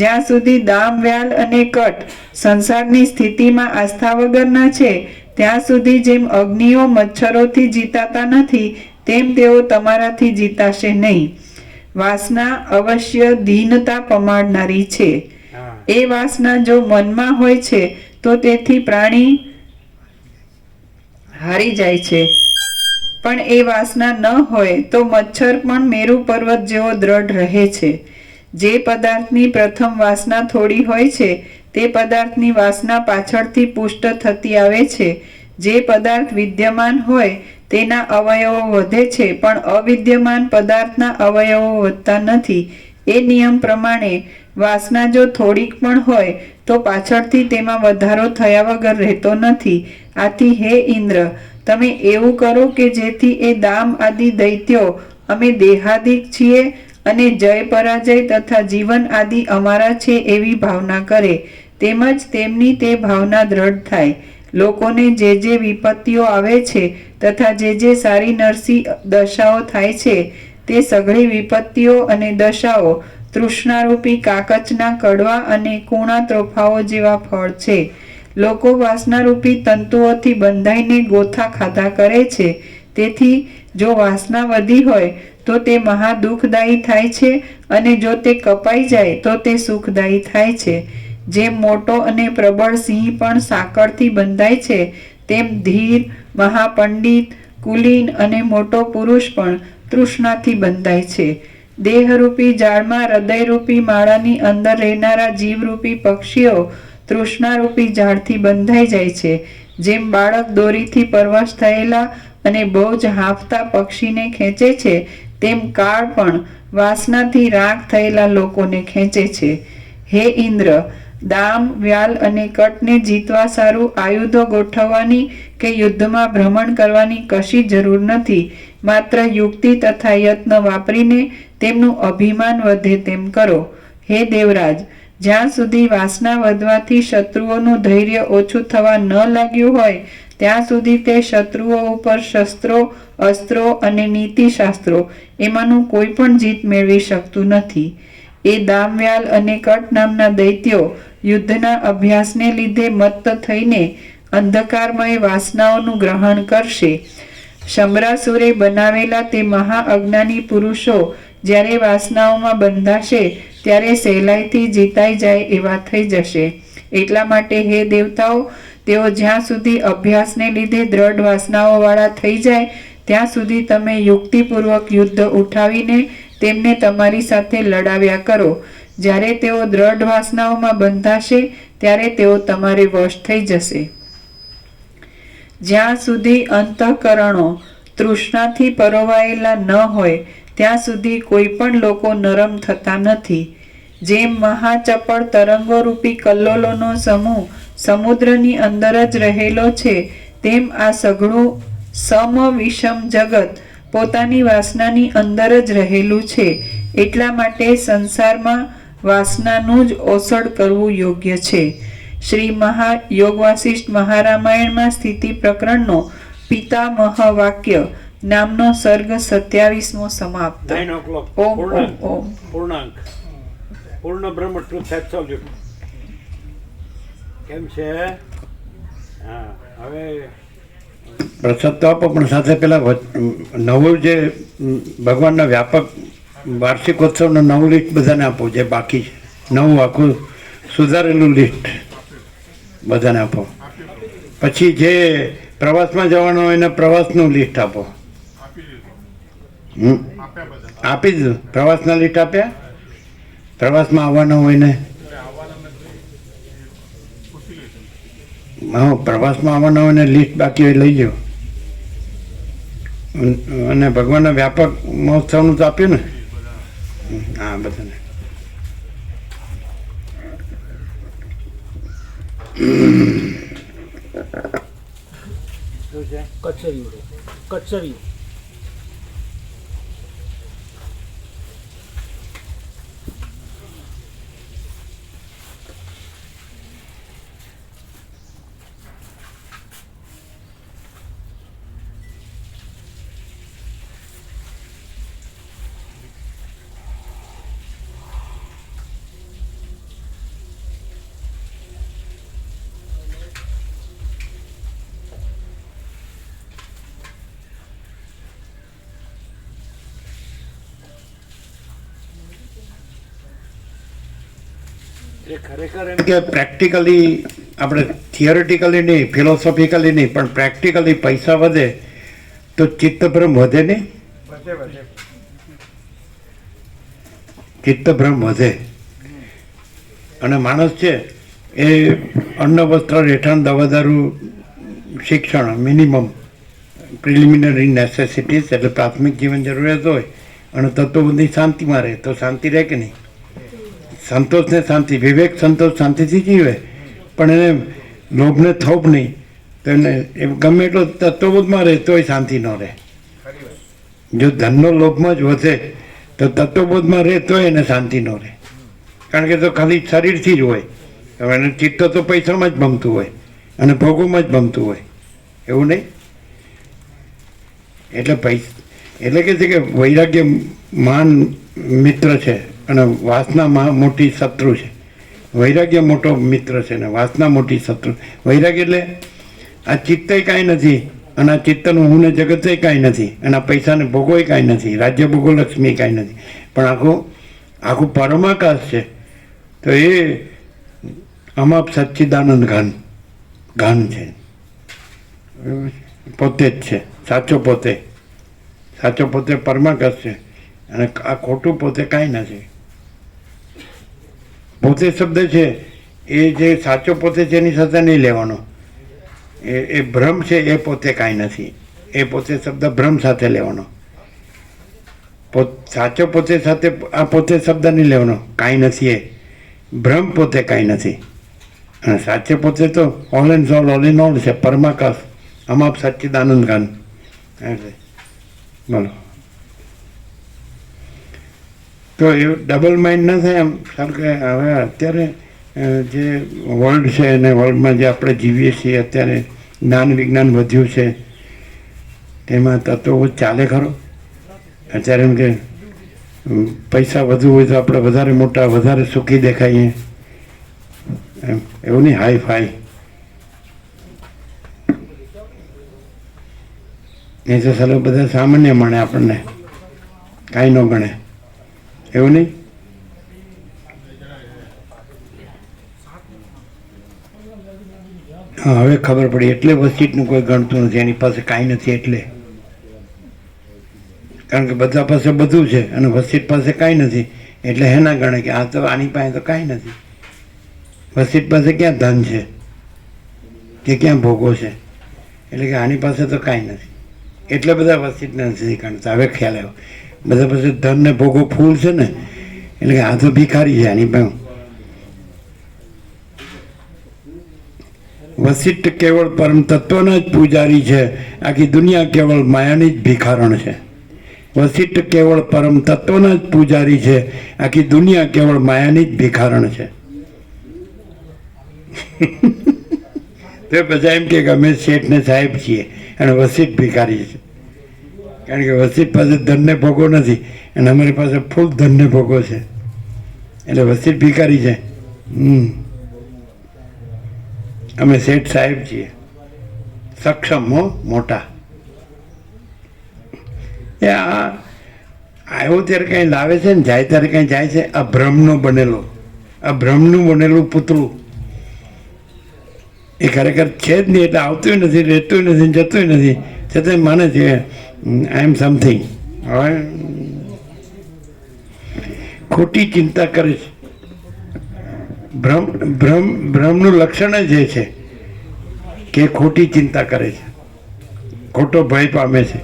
[SPEAKER 2] જ્યાં સુધી દામ વ્યાલ અને કટ સંસારની સ્થિતિમાં આસ્થા વગરના છે ત્યાં સુધી જેમ અગ્નિઓ મચ્છરોથી જીતાતા નથી તેમ તેઓ તમારાથી જીતાશે નહીં. વાસના અવશ્ય દીનતા પમાડનારી છે. એ વાસના જો મનમાં હોય છે તો તેથી પ્રાણી હારી જાય છે, પણ એ વાસના ન હોય તો મચ્છર પણ મેરુ પર્વત જેવો દ્રઢ રહે છે. જે પદાર્થની પ્રથમ વાસના થોડી હોય છે તે પદાર્થની વાસના પાછળથી પુષ્ટ થતી આવે છે. જે પદાર્થ વિદ્યમાન હોય તેના અવયવો વધે છે, પણ અવિદ્યમાન પદાર્થના અવયવો વધતા નથી. એ નિયમ પ્રમાણે વાસના જો થોડીક પણ હોય તો પાછળથી તેમાં વધારો થયા વગર રહેતો નથી. આથી હે ઇન્દ્ર, તમે એવું કરો કે જેથી એ દામ આદિ દૈત્યો અમે દેહાદિક છીએ અને જય પરાજય તથા જીવન આદિ અમારા છે એવી ભાવના કરે, તેમજ તેમની તે ભાવના દ્રઢ થાય. લોકોને જે જે વિપત્તિઓ આવે છે તથા જે જે સારી નરસી દશાઓ થાય છે તે સઘળી વિપત્તિઓ અને દશાઓ તૃષ્ણારૂપી કાકચના કડવા અને કૂણા ત્રોફાઓ જેવા ફળ છે. લોકો વાસનારૂપી તંતુઓથી બંધાઈને ગોથા ખાધા કરે છે. તેથી જો વાસના વધી હોય તો તે મહા દુઃખદાયી થાય છે, અને જો તે કપાઈ જાય તો તે સુખદાયી થાય છે. જેમ મોટો અને પ્રબળ સિંહ પણ સાંકળથી બંધાય છે, તેમ ધીર, મહાપંડિત, કુલીન અને મોટો પુરુષ પણ તૃષ્ણાથી બંધાય છે. દેહરૂપી જાળમાં હૃદયરૂપી માળાની અંદર રહેનારા જીવરૂપી પક્ષીઓ તૃષ્ણારૂપી ઝાડથી બંધાઈ જાય છે. જેમ બાળક દોરીથી પરવશ થયેલા અને બહુ જ હાંફતા પક્ષીને ખેંચે છે, તેમ કાળ પણ વાસનાથી રાગ થયેલા લોકોને ખેંચે છે. હે ઇન્દ્ર, દામ વ્યાલ અને કટને જીતવા સારું આયુધો ગોઠવવાની કે યુદ્ધમાં ભ્રમણ કરવાની કશી જરૂર નથી. માત્ર યુક્તિ તથા યત્ન વાપરીને તેમનું અભિમાન વધે તેમ કરો. હે દેવરાજ, જ્યાં સુધી વાસના વધવાથી શત્રુઓનું ધૈર્ય ઓછું થવા ન લાગ્યું હોય ત્યાં સુધી તે શત્રુઓ ઉપર શસ્ત્રો, અસ્ત્રો અને નીતિશાસ્ત્રો એમાંનું કોઈ પણ જીત મેળવી શકતું નથી. એ દામવ્યાલ અને કટ નામના દૈત્યો યુદ્ધના અભ્યાસને લીધે મત્ત થઈને અંધકારમય વાસનાઓનું ગ્રહણ કરશે. શંબરાસુરે બનાવેલા તે મહાઅજ્ઞાની પુરુષો જ્યારે વાસનાઓમાં બંધાશે ત્યારે સહેલાઈથી જીતાઈ જાય એવા થઈ જશે. એટલા માટે હે દેવતાઓ, તેઓ જ્યાં સુધી અભ્યાસને લીધે દ્રઢ વાસનાઓવાળા થઈ જાય ત્યાં સુધી તમે યુક્તિપૂર્વક યુદ્ધ ઉઠાવીને તેમને તમારી સાથે લડાવ્યા કરો. જ્યારે તેઓ દ્રઢ વાસનાઓમાં બંધાશે ત્યારે તેઓ તમારે વશ થઈ જશે. જ્યાં સુધી અંતઃકરણો તૃષ્ણાથી પરોવાયેલા ન હોય ત્યાં સુધી કોઈ પણ લોકો નરમ થતા નથી. જેમ મહાચપળ તરંગોરૂપી કલ્લોલોનો સમૂહ સમુદ્રની અંદર જ રહેલો છે, તેમ આ સઘળું સમ વિષમ જગત પોતાની વાસનાની અંદર જ રહેલું છે. એટલા માટે સંસારમાં વાસનાનું જ ઓસડ કરવું યોગ્ય છે. શ્રી યોગ વાસિષ્ઠ મહારામાયણમાં સ્થિતિ પ્રકરણનો પિતામહ વાક્ય નામનો સર્ગ 27મો સમાપ્ત.
[SPEAKER 4] ઓમ પૂર્ણાંક. પૂર્ણ બ્રહ્મ ટ્રુથ એબ્સોલ્યુટ કેમ છે? હા, હવે
[SPEAKER 1] પ્રસાદ તો આપો, પણ સાથે પેલા નવું જે ભગવાનના વ્યાપક વાર્ષિકોત્સવનું નવું લિસ્ટ બધાને આપો જે બાકી છે, નવું આખું સુધારેલું લિસ્ટ બધાને આપો. પછી જે પ્રવાસમાં જવાનો હોય એને પ્રવાસનું લિસ્ટ આપો. આપી દીધું. પ્રવાસના લિસ્ટ આપ્યા. પ્રવાસમાં આવવાના હોય ને હા, પ્રવાસમાં આવવાના હોય ને લિસ્ટ બાકી હોય લઈ જાઓ. અને ભગવાનના વ્યાપક મહોત્સવનું તો આપ્યું ને. હા, બધાને
[SPEAKER 4] શું છે?
[SPEAKER 5] કચરિયું
[SPEAKER 4] એ ખરેખર એમ
[SPEAKER 1] કે પ્રેક્ટિકલી આપણે થિયોરિટિકલી નહીં, ફિલોસોફિકલી નહીં, પણ પ્રેક્ટિકલી પૈસા વધે તો ચિત્તભ્રમ વધે નહીં.
[SPEAKER 3] વધે વધે.
[SPEAKER 1] ચિત્તભ્રમ વધે. અને માણસ છે એ અન્ન વસ્ત્ર રહેઠાણ દવા દારૂ શિક્ષણ મિનિમમ પ્રિલિમિનરી નેસેસિટીઝ એટલે પ્રાથમિક જીવન જરૂરિયાત હોય અને તત્વબુદ્ધિ શાંતિમાં રહે તો શાંતિ રહે કે નહીં? સંતોષ ને શાંતિ, વિવેક સંતોષ શાંતિથી જીવે, પણ એને લોભને થોપ નહીં તો એને એ ગમે એટલો તત્વબોધમાં રહે તોય શાંતિ ન રહે. જો ધનનો લોભમાં જ વધે તો તત્વબોધમાં રહે તોય એને શાંતિ ન રહે, કારણ કે તો ખાલી શરીરથી જ હોય. હવે એને ચિત્ત તો પૈસામાં જ ભમતું હોય અને ભોગોમાં જ ભમતું હોય, એવું નહીં? એટલે એટલે કે છે કે વૈરાગ્ય મહાન મિત્ર છે અને વાસના મોટી શત્રુ છે. વૈરાગ્ય મોટો મિત્ર છે ને વાસના મોટી શત્રુ. વૈરાગ્ય એટલે આ ચિત્તય કાંઈ નથી અને આ ચિત્તનું હું ને જગતે કાંઈ નથી અને આ પૈસાને ભોગોય કાંઈ નથી, રાજ્ય ભોગો લક્ષ્મી કાંઈ નથી, પણ આખું પરમાકાશ છે. તો એ અમાપ સચ્ચિદાનંદ ઘન છે, પોતે જ છે, સાચો પોતે પરમાકાશ છે અને આ ખોટું પોતે કાંઈ નથી. પોતે શબ્દ છે એ જે સાચો પોતે છે એની સાથે નહીં લેવાનો. એ ભ્રમ છે એ પોતે કાંઈ નથી, એ પોતે શબ્દ ભ્રમ સાથે લેવાનો. સાચો પોતે સાથે આ પોતે શબ્દ નહીં લેવાનો. કાંઈ નથી એ ભ્રમ, પોતે કાંઈ નથી. અને સાચે પોતે તો all and all in all છે, પરમાકાશ, અમાપ સચ્ચિદાનંદ ઘન. બોલો. તો એ ડબલ માઇન્ડ ના થાય. એમ સારું કે હવે અત્યારે જે વર્લ્ડ છે અને વર્લ્ડમાં જે આપણે જીવીએ છીએ અત્યારે જ્ઞાન વિજ્ઞાન વધ્યું છે તેમાં તત્વો ચાલે ખરો? અત્યારે એમ કે પૈસા વધુ હોય તો આપણે વધારે મોટા વધારે સુખી દેખાઈએ, એમ એવું નહીં હાઈ ફાઈ. એ તો સારું બધા સામાન્ય માણે, આપણને કાંઈ ન ગણે, એવું નહીં? હા, હવે ખબર પડી. એટલે વસીટનું કોઈ ગણતું નથી, એની પાસે કાંઈ નથી એટલે. કારણ કે બધા પાસે બધું છે અને વસીટ પાસે કાંઈ નથી એટલે હેના ગણે કે આ તો આની પાસે તો કાંઈ નથી. વસીટ પાસે ક્યાં ધન છે કે ક્યાં ભોગો છે, એટલે કે આની પાસે તો કાંઈ નથી એટલે બધા વસીટને નથી ગણતા. હવે ખ્યાલ આવ્યો. બધા પાસે ધન ને ભોગો ફૂલ છે ને એટલે કે આ તો ભિખારી છે આની પાસે. વસિષ્ઠ કેવળ પરમ તત્વના જ પૂજારી છે, આખી દુનિયા કેવળ માયાની જ ભિખારણ છે. વસિષ્ઠ કેવળ પરમ તત્વના જ પૂજારી છે, આખી દુનિયા કેવળ માયાની જ ભિખારણ છે. તો બધા એમ કે અમે શેઠ ને સાહેબ છીએ અને વસિષ્ઠ ભિખારી છે, કારણ કે વસિષ્ઠ પાસે ધનને ભોગો નથી અને અમારી પાસે ફૂલ ધનને ભોગો છે. એટલે વસીત ભિખારી છે. અમે શેઠ સાહેબ છીએ, સક્ષમ હો મોટા. એ આ આવ્યો ત્યારે કંઈ લાવે છે ને જાય ત્યારે કંઈ જાય છે. આ ભ્રમનો બનેલો, આ ભ્રમનું બનેલું પૂતળું એ ખરેખર છે જ નહીં. એટલે આવતું નથી, રહેતું નથી, જતું નથી, છતાંય માને છે આઈ એમ સમથિંગ. હવે ખોટી ચિંતા કરે છે. ભ્રમનું લક્ષણ જ એ છે કે ખોટી ચિંતા કરે છે, ખોટો ભય પામે છે.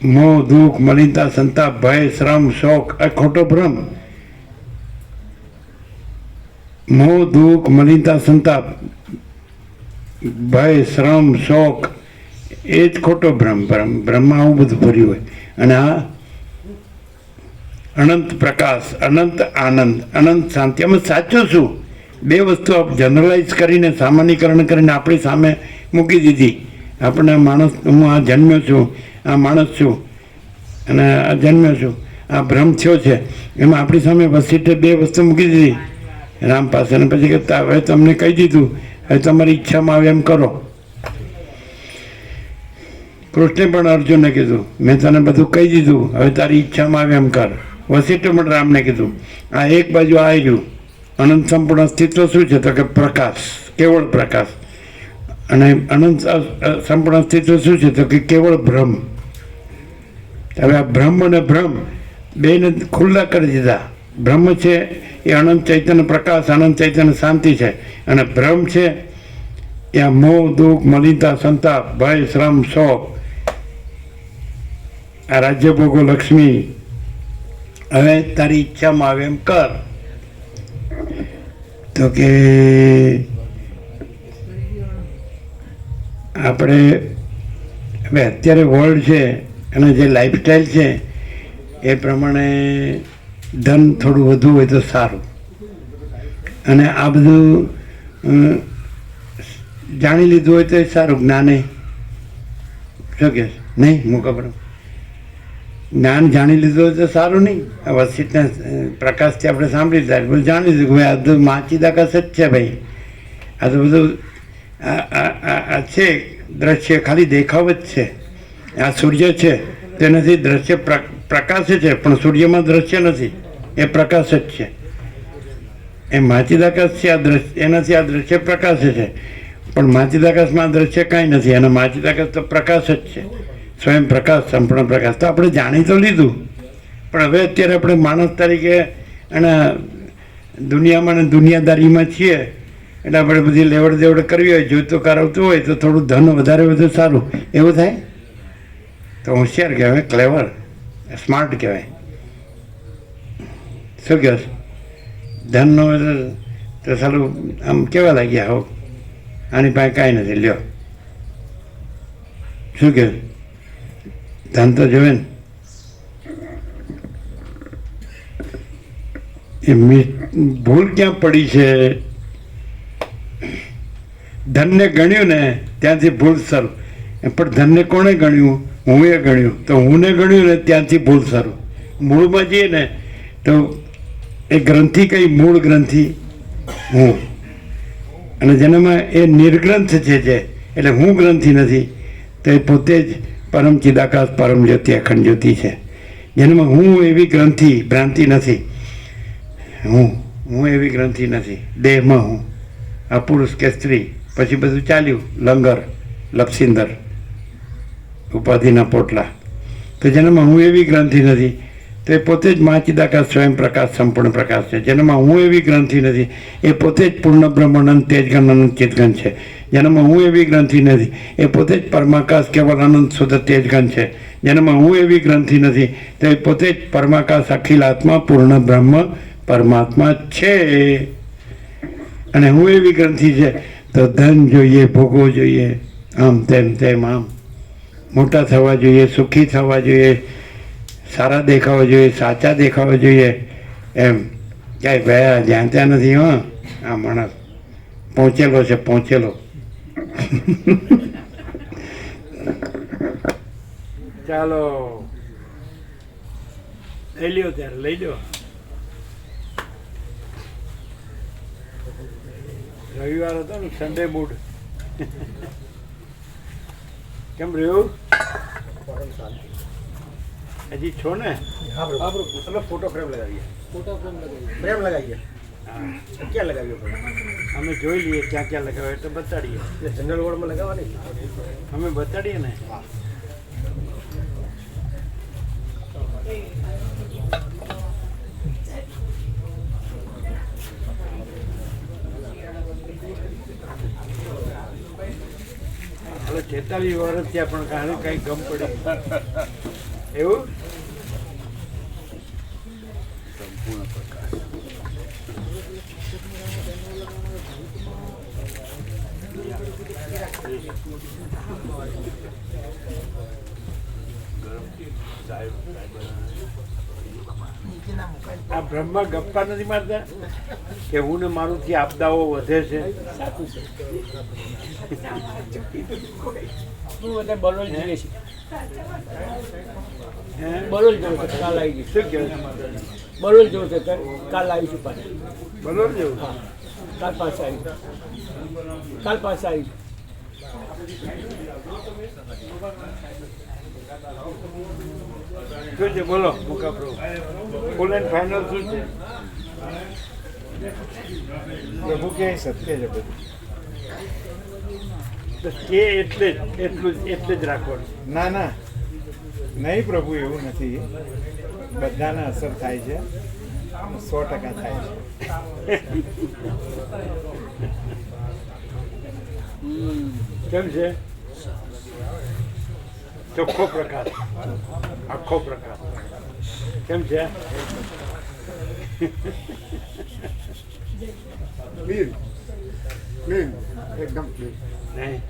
[SPEAKER 1] મોહ, દુઃખ, મલિનતા, સંતાપ, ભય, શ્રમ, શોક આ ખોટો ભ્રમ. મોહ, દુઃખ, મલિનતા, સંતાપ, ભય, શ્રમ, શોક એ જ ખોટો ભ્રમ. ભ્રમમાં આવું બધું ભર્યું હોય. અને આ અનંત પ્રકાશ, અનંત આનંદ, અનંત શાંતિ. અમે સાચું શું? બે વસ્તુ આપ જનરલાઇઝ કરીને, સામાન્યકરણ કરીને આપણી સામે મૂકી દીધી. આપણે માણસ, હું આ જન્મ્યો છું, આ માણસ છું, અને આ જન્મ્યો છું, આ ભ્રમ થયો છે. એમાં આપણી સામે વસીઠે બે વસ્તુ મૂકી દીધી રામ પાસે. અને પછી કહેતા હવે તમને કહી દીધું, હવે તમારી ઈચ્છામાં આવે એમ કરો. કૃષ્ણે પણ અર્જુનને કીધું મેં તને બધું કહી દીધું, હવે તારી ઈચ્છામાં આવે એમ કર. વસીઠે પણ રામને કીધું આ એક બાજુ આવ્યું. અનંત સંપૂર્ણ અસ્તિત્વ શું છે? તો કે પ્રકાશ, કેવળ પ્રકાશ. અને અનંત સંપૂર્ણ અસ્તિત્વ શું છે? તો કે કેવળ ભ્રમ. હવે આ બ્રહ્મ અને ભ્રમ બેને ખુલ્લા કરી દીધા. બ્રહ્મ છે એ અનંત ચૈતન્ય પ્રકાશ, અનંત ચૈતન્ય શાંતિ છે. અને ભ્રમ છે એ આ મોહ, દુઃખ, મલિનતા, સંતાપ, ભય, શ્રમ, શોક, આ રાજ્ય ભોગો, લક્ષ્મી. હવે તારી ઈચ્છામાં આવે એમ કર. તો કે આપણે હવે અત્યારે વર્લ્ડ છે અને જે લાઈફસ્ટાઈલ છે એ પ્રમાણે ધન થોડું વધુ હોય તો સારું. અને આ બધું જાણી લીધું હોય તો એ સારું. જ્ઞાને શું કહે નહીં મુકાબરો જ્ઞાન જાણી લીધું હોય તો સારું નહીં. આ વસીઠના પ્રકાશથી આપણે સાંભળી લીધા, બધું જાણી લીધું કે આ બધું માચીદાકાશ જ છે ભાઈ. આ તો બધું આ છે દ્રશ્ય, ખાલી દેખાવ જ છે. આ સૂર્ય છે તેનાથી દ્રશ્ય પ્રકાશ છે, પણ સૂર્યમાં દ્રશ્ય નથી, એ પ્રકાશ જ છે. એ માચીદાકાશ છે, આ દ્રશ્ય એનાથી આ દ્રશ્ય પ્રકાશ છે. પણ માચીદાકાશમાં દ્રશ્ય કાંઈ નથી, અને માચીદાકાશ તો પ્રકાશ જ છે, સ્વયં પ્રકાશ, સંપૂર્ણ પ્રકાશ. તો આપણે જાણી તો લીધું, પણ હવે અત્યારે આપણે માણસ તરીકે અને દુનિયામાં અને દુનિયાદારીમાં છીએ. એટલે આપણે બધી લેવડ દેવડ કરવી હોય, જોઈતો કરાવતું હોય તો થોડું ધન વધારે વધુ સારું એવું થાય તો હોશિયાર કહેવાય, ક્લેવર, સ્માર્ટ કહેવાય. શું કહે ધનનો તો સારું આમ કેવા લાગ્યા હો, આની પાસે કાંઈ નથી, લ્યો. શું કહે ધન તો જોવે ને. એ ભૂલ ક્યાં પડી છે? ધનને ગણ્યું ને ત્યાંથી ભૂલ શરૂ. પણ ધનને કોણે ગણ્યું? હું એ ગણ્યું. તો હુંને ગણ્યું ને ત્યાંથી ભૂલ શરૂ. મૂળમાં જઈએ ને તો એ ગ્રંથિ કઈ મૂળ ગ્રંથિ હું, અને જેનામાં એ નિર્ગ્રંથ છે જે, એટલે હું ગ્રંથિ નથી, તો એ પોતે જ પરમ ચિદાકાશ, પરમ જ્યોતિ, અખંડ જ્યોતિ છે. જેનામાં હું એવી ગ્રંથિ ભ્રાંતિ નથી. હું એવી ગ્રંથિ નથી દેહમાં. હું આ પુરુષ કે સ્ત્રી, પછી બધું ચાલ્યું લંગર, લપસિંદર, ઉપાધિના પોટલા. તો જેનામાં હું એવી ગ્રંથિ નથી, તો એ પોતે જ મહાચિદાકાશ, સ્વયં પ્રકાશ, સંપૂર્ણ પ્રકાશ છે. જેનામાં હું એવી ગ્રંથિ નથી, એ પોતે જ પૂર્ણ બ્રહ્માનંદ, તેજગણ, અનંત ચિતગણ છે. જેનામાં હું એવી ગ્રંથિ નથી, એ પોતે જ પરમાકાશ, કેવળ અનંત શુદ્ધ તેજગણ છે. જેનામાં હું એવી ગ્રંથિ નથી, તો એ પોતે જ પરમાકાશ, અખિલ આત્મા, પૂર્ણ બ્રહ્મ, પરમાત્મા છે. અને હું એવી ગ્રંથિ છે તો ધન જોઈએ, ભોગવો જોઈએ, આમ તેમ આમ મોટા થવા જોઈએ, સુખી થવા જોઈએ, સારા દેખાવા જોઈએ, સાચા દેખાવા જોઈએ. એમ ક્યાંય ગયા જ્યાં ત્યાં નથી. હા, આ માણસ પહોંચેલો છે, પહોંચેલો.
[SPEAKER 4] ચાલો લઈ લ્યો ત્યારે લઈ લો. રવિવાર હતો ને સન્ડે મૂડ કેમ રહ્યું હજી છો ને
[SPEAKER 3] ચલો ફોટો ફ્રેમ લગાવીએ.
[SPEAKER 5] ફોટો ફ્રેમ લગાવી
[SPEAKER 3] ફ્રેમ લગાવીએ.
[SPEAKER 4] હા
[SPEAKER 3] ક્યાં લગાવ્યો ભાઈ?
[SPEAKER 4] અમે જોઈ લઈએ ક્યાં ક્યાં લગાવે તો બતાડીએ
[SPEAKER 3] એટલે જનરલ વોર્ડમાં લગાવવાની.
[SPEAKER 4] અમે બતાડીએ ને હવે 46 વર્ષ થયા પણ કાંઈ કઈ ગમ પડી એવું સંપૂર્ણ પ્રકાશ આ બ્રહ્મા ગપ્પા નથી મારતા કે હું ને મારું થી આપદાઓ વધે છે
[SPEAKER 5] સાચું છે હું બધા બરોલ જઈએ છીએ
[SPEAKER 4] હે?
[SPEAKER 5] બરોલ જવું છે કાલ આવી ગયું
[SPEAKER 4] શું કહેવાય
[SPEAKER 5] બરોલ જવું છે કાલ આવીશું પાછું
[SPEAKER 4] બરોબર જેવું
[SPEAKER 5] હા કાલ પાછા આવી કાલ પાછા આવી
[SPEAKER 4] શું છે બોલો મુકા પ્રભુ ફૂલ એન્ડ ફાઇનલ શું છે
[SPEAKER 3] પ્રભુ કે સત્ય છે બધું.
[SPEAKER 4] તો કે એટલે જ એટલું જ એટલે જ રાખવાનું
[SPEAKER 3] ના ના નહીં પ્રભુ, એવું નથી. બધાને અસર થાય છે, 100% થાય છે.
[SPEAKER 4] કેમ છે ચોખ્ખો પ્રકાશ આખો પ્રકાશ કેમ છે
[SPEAKER 3] ક્લીન ક્લીન એકદમ ક્લીન.
[SPEAKER 4] નહીં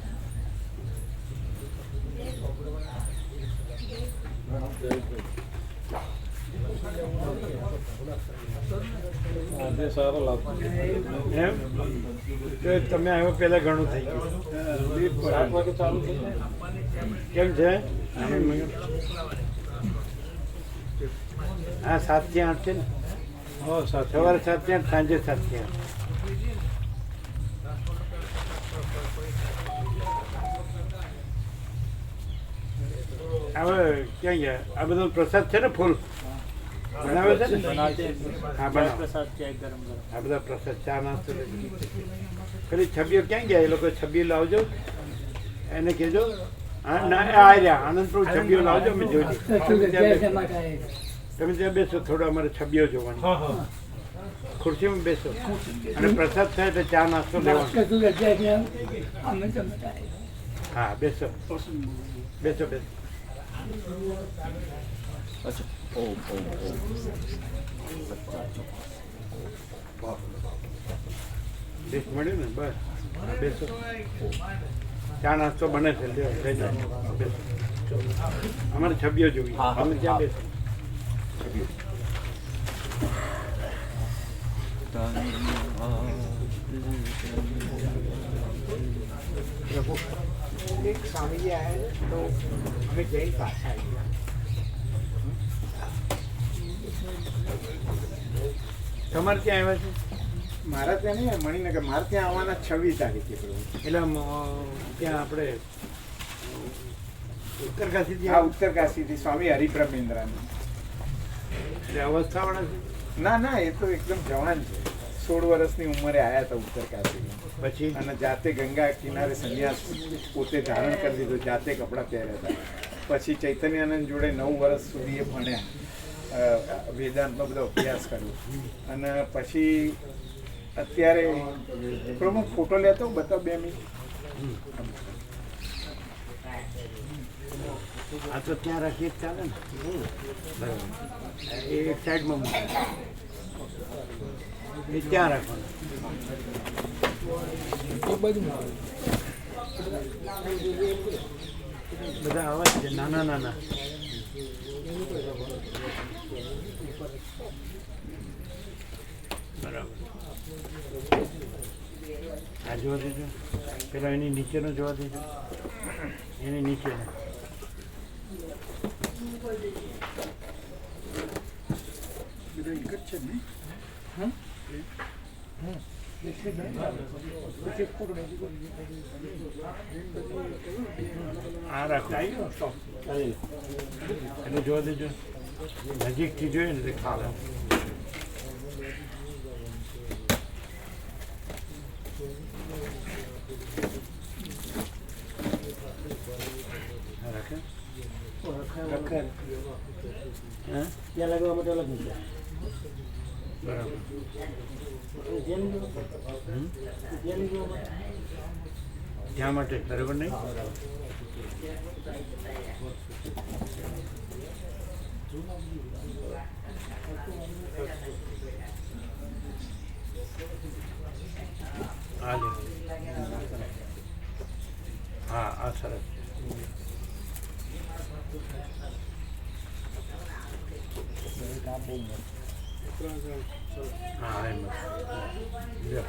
[SPEAKER 4] એમ તો તમે આવ્યો પહેલા ઘણું થઈ ગયું 7 વાગે ચાલુ થઈ કેમ છે હા 7 થી 8 છે ને સવારે 7 થી 8 સાંજે 7 થી 8 હવે ક્યાં ગયા આ બધો પ્રસાદ છે ને ફૂલ બનાવે છે ને હા બનાવે
[SPEAKER 5] પ્રસાદ ચાય ગરમ ગરમ
[SPEAKER 4] આ બધા પ્રસાદ ચા નાસ્તો પેલી છબીઓ ક્યાં ગયા એ લોકો છબીઓ લાવજો એને કહેજો હા ના આ રહ્યા આનંદપ્રભુ છબીઓ લાવજો અમે જોઈ લઈએ તમે ત્યાં બેસો થોડો અમારે છબીઓ જોવાની ખુરશીમાં બેસો અને પ્રસાદ થાય એટલે ચા નાસ્તો લેવાનો હા બેસો બેસો બેસો લિસ્ટ મળ્યું ને બસ હા, બેસો ચા નાસ્તો બને છે લ્યો, લઈ જાઓ. બેસો અમારે છબીઓ જોવી અમે ત્યાં બેસો
[SPEAKER 3] એક સ્વામીજી આવ્યા તો અમે જઈ પાછા આવ્યા.
[SPEAKER 4] તમારે ત્યાં આવ્યા છે
[SPEAKER 3] મારા ત્યાં નહીં, મણિનગર. મારે ત્યાં આવવાના 26 તારીખે પ્રભુ.
[SPEAKER 4] એટલે આમ, ત્યાં આપણે ઉત્તરકાશીથી
[SPEAKER 3] આ ઉત્તરકાશીથી સ્વામી હરિપ્રમેન્દ્રાની.
[SPEAKER 4] એટલે અવસ્થાવાળા છે
[SPEAKER 3] ના ના, એ તો એકદમ જવાન છે. 16 વર્ષની ઉંમરે આવ્યા હતા ઉત્તરકાશી.
[SPEAKER 4] પછી
[SPEAKER 3] અને જાતે ગંગા કિનારે સંન્યાસ પોતે ધારણ કરી દીધો, જાતે કપડાં પહેર્યા હતા. પછી ચૈતન્યાનંદ જોડે 9 વર્ષ સુધી એ ભણ્યા, વેદાંતનો બધો અભ્યાસ કર્યો. અને પછી અત્યારે પ્રમુખ ફોટો લેતો બતાવ 2 મિનિટ.
[SPEAKER 4] આ તો ત્યાં રાખીએ જ ચાલે ને બરાબર એ એક સાઈડમાં મૂકે એ ત્યાં રાખવાનું
[SPEAKER 5] એ બધું
[SPEAKER 4] બધા આવા જ છે નાના નાના બરાબર આ જોવા દેજો પેલા એની નીચેનો જોવા દેજો એની નીચેનો આ રાખો એને જોવા દેજો નજીકથી જોઈએ ને તે ખ્યાલ આવે. આ રાખે હા
[SPEAKER 5] ત્યાં લાગવા માટે અલગ નથી.
[SPEAKER 4] બરાબર. ત્યાં માટે બરાબર નહીં. હા લે. હા આ સરસ. હા એમ લ્યો.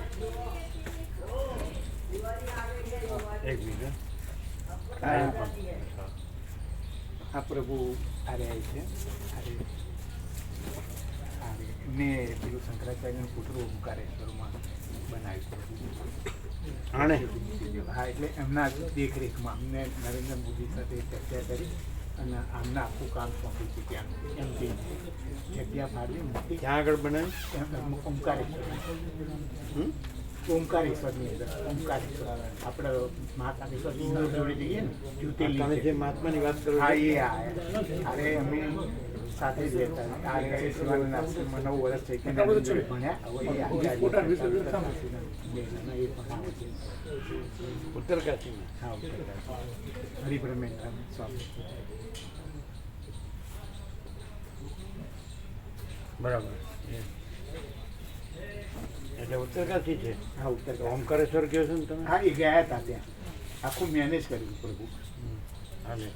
[SPEAKER 4] એક મિનિટ
[SPEAKER 3] આ પ્રભુ આરે આવી છે મેં પેલું શંકરાચાર્યનું પુતળું ઓમકારેશ્વરમાં બનાવ્યું
[SPEAKER 4] આણે
[SPEAKER 3] હા એટલે એમના દેખરેખમાં અમને નરેન્દ્ર મોદી સાથે ચર્ચા કરી અને આમના આખું કામ સોંપી ચૂક્યા એમ કે જગ્યા ફાળવી મોટી
[SPEAKER 4] ક્યાં આગળ બનાવ્યું?
[SPEAKER 3] ઓમકારેશ્વર ઓમકારેશ્વરની અંદર ઓમકારેશ્વર આપણે મહાકાલેશ્વર ઇન્દોર જોડે જઈએ ને
[SPEAKER 4] તમે
[SPEAKER 3] જ્યોતિર્લિંગ
[SPEAKER 4] જે મહાત્માની વાત કરો
[SPEAKER 3] હા
[SPEAKER 4] છો,
[SPEAKER 3] એ આયા અરે અમે સાથે જ રહેતા આ શિવાનંદ આશ્રમમાં 9 વર્ષ થઈ ગયા જોડે ભણ્યા હવે એ આચાર્ય એ પણ આવે છે
[SPEAKER 4] ઉત્તરકાશીમાં.
[SPEAKER 3] હા હરિબ્રહ્મેન્દ્ર સ્વામી
[SPEAKER 4] બરાબર. એટલે ઉત્તરકાશી છે.
[SPEAKER 3] હા ઉત્તર
[SPEAKER 4] ઓમકારેશ્વર કહો છો ને તમે?
[SPEAKER 3] હા એ ગયા હતા ત્યાં આખું મેનેજ કર્યું પ્રભુ
[SPEAKER 4] હાલે.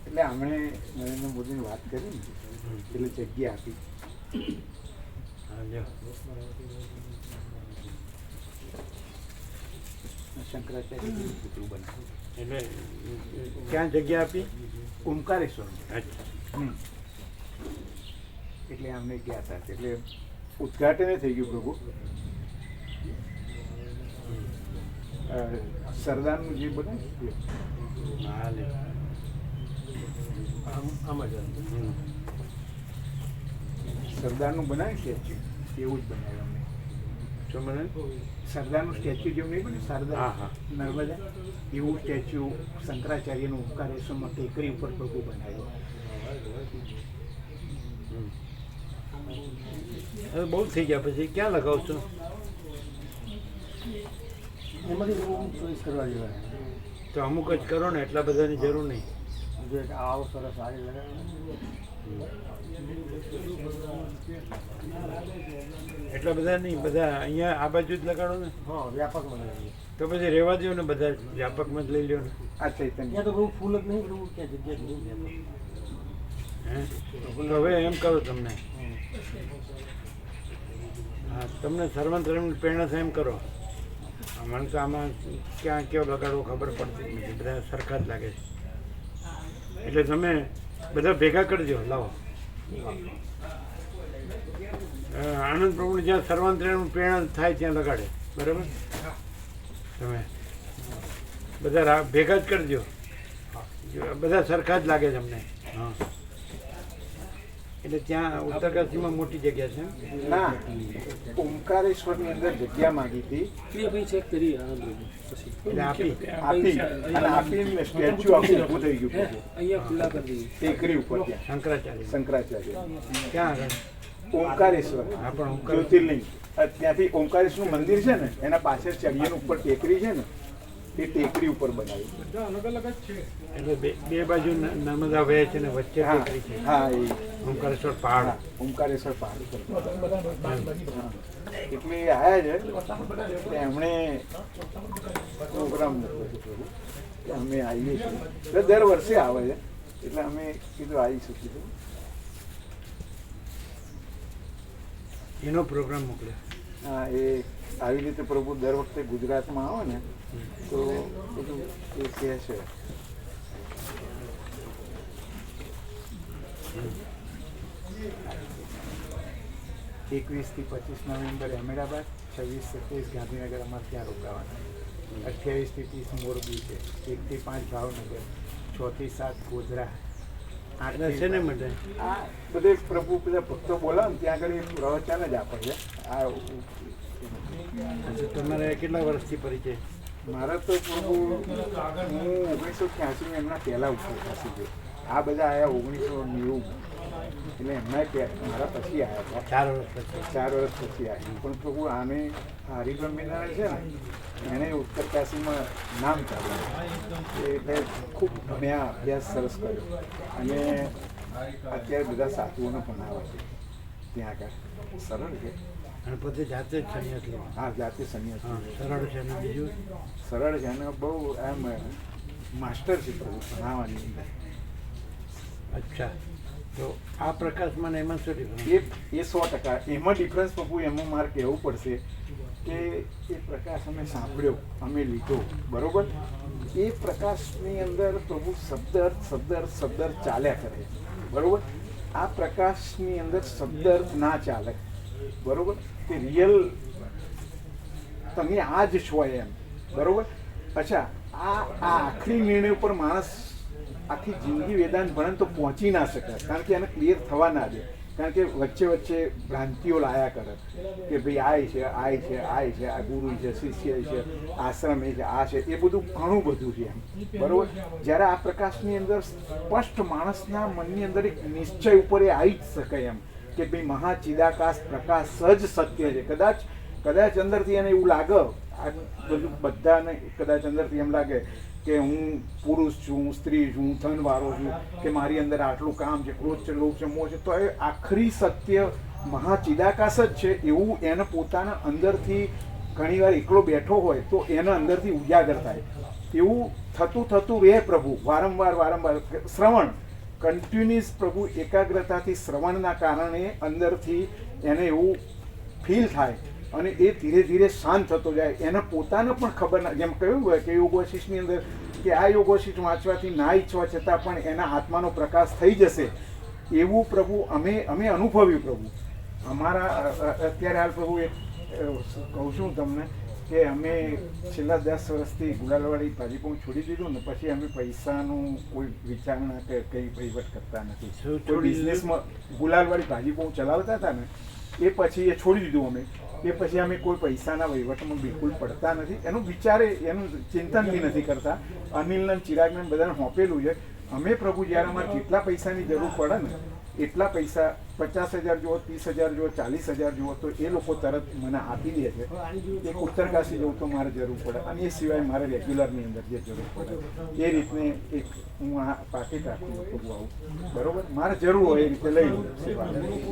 [SPEAKER 3] એટલે આમણે નરેન્દ્ર મોદીની વાત કરી ને એટલે જગ્યા આપી
[SPEAKER 4] હા લ્યો.
[SPEAKER 3] શંકરાચાર્યનું પુતળું બનાવ્યું
[SPEAKER 4] એટલે ક્યાં જગ્યા આપી?
[SPEAKER 3] ઓમકારેશ્વર
[SPEAKER 4] અચ્છા.
[SPEAKER 3] એટલે અમને ગયા હતા એટલે ઉદઘાટન થઈ ગયું પ્રભુ સરદારનું જે બનાવ્યું
[SPEAKER 4] હાલે.
[SPEAKER 5] આમ જ
[SPEAKER 4] હમ.
[SPEAKER 3] સરદારનું બનાવ્યું સ્ટેચ્યુ એવું જ બનાવ્યું અમને
[SPEAKER 4] શું મને?
[SPEAKER 3] સરદારનું સ્ટેચ્યુ જેવું નહીં બને સરદાર
[SPEAKER 4] હા, હા.
[SPEAKER 3] નર્મદા એવું સ્ટેચ્યુ શંકરાચાર્યનું ઓમકારેશ્વરમાં ટેકરી ઉપર પ્રભુ બનાવ્યું
[SPEAKER 4] હવે બહુ થઈ ગયા પછી ક્યાં લગાવશો?
[SPEAKER 5] એમાંથી બહુ ચોઈસ કરવા જેવા
[SPEAKER 4] તો અમુક જ કરો ને, એટલા બધાની જરૂર નહીં.
[SPEAKER 5] જો એક આવો સરસ સારી લગાવે
[SPEAKER 4] એટલા બધા નહીં, બધા અહીંયા આ બાજુ જ લગાડો ને.
[SPEAKER 5] હા વ્યાપક બનાવી
[SPEAKER 4] તો પછી રહેવા દો ને, બધા વ્યાપકમાં જ લઈ લ્યો ને.
[SPEAKER 3] આ ચૈતન્ય
[SPEAKER 5] ત્યાં તો બહુ ફૂલ જ નહીં બહુ ક્યાં જગ્યા જ નહીં
[SPEAKER 4] હે તો હવે એમ કરો તમને, હા તમને સર્વંત પ્રેરણા થાય એમ કરો. મને તો આમાં ક્યાં કેવો લગાડવો ખબર પડતી જ નથી, બધા સરખા જ લાગે છે. એટલે તમે બધા ભેગા કરજો, લાવો. આનંદ પ્રભુને જ્યાં સર્વાંતરણ પ્રેરણા થાય ત્યાં લગાડે, બરાબર? તમે બધા ભેગા જ કરજો, બધા સરખા જ લાગે છે અમને. હા એટલે ત્યાં ઉત્તરકાશીમાં મોટી જગ્યા છે.
[SPEAKER 3] ના ઓમકારેશ્વરની અંદર જગ્યા માંગી હતી
[SPEAKER 5] ચેક કરી
[SPEAKER 4] એટલે આપી
[SPEAKER 3] આપીને સ્ટેચ્યુ આખું ઊભું થઈ ગયું પ્રભુ.
[SPEAKER 5] અહીંયા ખુલ્લા કરી દીધી
[SPEAKER 3] ટેકરી ઉપર ત્યાં
[SPEAKER 4] શંકરાચાર્ય
[SPEAKER 3] શંકરાચાર્ય
[SPEAKER 4] ક્યાં આગળ?
[SPEAKER 3] ઓમકારેશ્વર
[SPEAKER 4] હા પણ ઓમકાર
[SPEAKER 3] જ્યોતિર્લિંગ ત્યાંથી ઓમકારેશ્વર મંદિર છે ને એના પાછળ ચડિયાની ઉપર ટેકરી છે ને એ ટેકરી ઉપર બનાવ્યું.
[SPEAKER 4] એટલે બે બાજુ નર્મદા વહે છે ને વચ્ચે
[SPEAKER 3] હા
[SPEAKER 4] ટેકરી છે.
[SPEAKER 3] હા એ
[SPEAKER 4] ઓમકારેશ્વર પહાડ.
[SPEAKER 3] ઓમકારેશ્વર પહાડ ઉપર એટલે આયા છે એટલે એમણે પ્રોગ્રામ મૂક્યો છે પ્રભુ કે અમે આવીએ છીએ એટલે દર વર્ષે આવે છે એટલે અમે કીધું આવી શકીશું.
[SPEAKER 4] એનો પ્રોગ્રામ મોકલ્યો.
[SPEAKER 3] હા એ આવી રીતે પ્રભુ દર વખતે ગુજરાતમાં આવે ને તો બધું એ કહે છે. 21 થી 25 નવેમ્બર અહેમદાબાદ, 26-27 ગાંધીનગર અમારે ત્યાં રોકાવાના, 28 થી 30 મોરબી છે, 1 થી 5 ભાવનગર, 6 થી 7 ગોધરા, 8
[SPEAKER 4] એટલે શેને માટે?
[SPEAKER 3] આ બધે પ્રભુ બધા ભક્તો બોલાવે ને ત્યાં આગળ એ પ્રવચન જ આપે છે. આ
[SPEAKER 4] અચ્છા, તમારે કેટલા વર્ષથી પરિચય?
[SPEAKER 3] મારા તો પ્રભુ હું 1983 એમના પહેલાં ઉપર ખસી ગયો. આ બધા આવ્યા 1990, એટલે એમના મારા પછી આવ્યા હતા,
[SPEAKER 4] 4 વર્ષ પછી.
[SPEAKER 3] 4 વર્ષ પછી આવ્યા. પણ પ્રભુ આને હરિબ્રહ્મનારાયણ છે ને એણે ઉત્તર કાશીમાં નામ કાઢ્યું, એટલે ખૂબ મેં આ અભ્યાસ સરસ કર્યો અને અત્યારે બધા સાધુઓને પણ આવે છે ત્યાં આગળ. સરળ છે.
[SPEAKER 4] અને પોતે જાતે જ સંન્યાસ લેવા?
[SPEAKER 3] હા, જાતે સંન્યાસ
[SPEAKER 4] હા, સરળ છે. અને બીજું
[SPEAKER 3] સરળ છે અને બહુ આમ માસ્ટર છે પ્રભુ ભણાવવાની અંદર.
[SPEAKER 4] અચ્છા, તો આ પ્રકાશમાં ને એમાં શું ડિફરન્સ?
[SPEAKER 3] એ 100% એમાં ડિફરન્સ પ્રભુ એમાં મારે કહેવું પડશે કે એ પ્રકાશ અમે સાંભળ્યો, અમે લીધો, બરોબર. એ પ્રકાશની અંદર પ્રભુ શબ્દ ચાલ્યા કરે, બરોબર. આ પ્રકાશની અંદર શબ્દ ના ચાલે, બરોબર. કે રિયલ તમે આ જ છો એમ, બરોબર. અચ્છા, આ આખરી નિર્ણય ઉપર માણસ આખી જિંદગી વેદાંત ભણે તો પહોંચી ના શકે, કારણ કે એને ક્લિયર થવા ના દે, કારણ કે વચ્ચે વચ્ચે ભ્રાંતિઓ લાયા કરે કે ભાઈ આ છે, આ ગુરુ છે, શિષ્ય છે, આશ્રમ છે, આ છે, એ બધું ઘણું બધું છે એમ, બરોબર. જ્યારે આ પ્રકાશની અંદર સ્પષ્ટ માણસના મનની અંદર એક નિશ્ચય ઉપર એ આવી જ શકે એમ કે ભાઈ મહાચિદાકાશ પ્રકાશ જ સત્ય છે. કદાચ અંદરથી એને એવું લાગે, આ બધું બધાને કદાચ અંદરથી એમ લાગે કે હું પુરુષ છું, હું સ્ત્રી છું, હું ધનવાળો છું, કે મારી અંદર આટલું કામ છે, ક્રોધ છે, લોભ છે, મોહ છે, તો એ આખરી સત્ય મહાચિદાકાશ જ છે એવું એને પોતાના અંદરથી ઘણીવાર એકલો બેઠો હોય તો એના અંદરથી ઉજાગર થાય. એવું થતું રહે પ્રભુ, વારંવાર શ્રવણ કન્ટિન્યુઅસ પ્રભુ એકાગ્રતાથી શ્રવણના કારણે અંદરથી એને એવું ફીલ થાય અને એ ધીરે ધીરે શાંત થતો જાય. એને પોતાને પણ ખબર ના, જેમ કહ્યું હોય કે યોગ વશિષ્ઠની અંદર કે આ યોગ વશિષ્ઠ વાંચવાથી ના ઈચ્છવા છતાં પણ એના આત્માનો પ્રકાશ થઈ જશે, એવું પ્રભુ અમે અનુભવ્યું. પ્રભુ અમારા અત્યારે હાલ પ્રભુ એક કહું છું તમને કે અમે છેલ્લા 10 વર્ષથી ગુલાલવાળી ભાજીપું છોડી દીધું ને પછી અમે પૈસાનું કોઈ વિચારણા કે કંઈ વહીવટ કરતા નથી. કોઈ બિઝનેસમાં ગુલાલવાળી ભાજીપું ચલાવતા હતા ને એ પછી એ છોડી દીધું અમે. એ પછી અમે કોઈ પૈસાના વહીવટમાં બિલકુલ પડતા નથી. એનું ચિંતન બી નથી કરતા. અનિલને ચિરાગને બધાને સોંપેલું છે. અમે પ્રભુ જ્યારે અમારે જેટલા પૈસાની જરૂર પડે ને એટલા પૈસા 50,000 જુઓ, 30,000 જુઓ, 40,000 જુઓ તો એ લોકો તરત મને આપી દે છે. એક ઉત્તરકાશી જવું તો મારે જરૂર પડે અને એ સિવાય મારે રેગ્યુલરની અંદર જે જરૂર પડે એ રીતને એક હું આ પાકીટ રાખું પ્રભુ આવું, બરોબર. મારે જરૂર હોય એ રીતે લઈ લઉં સેવા,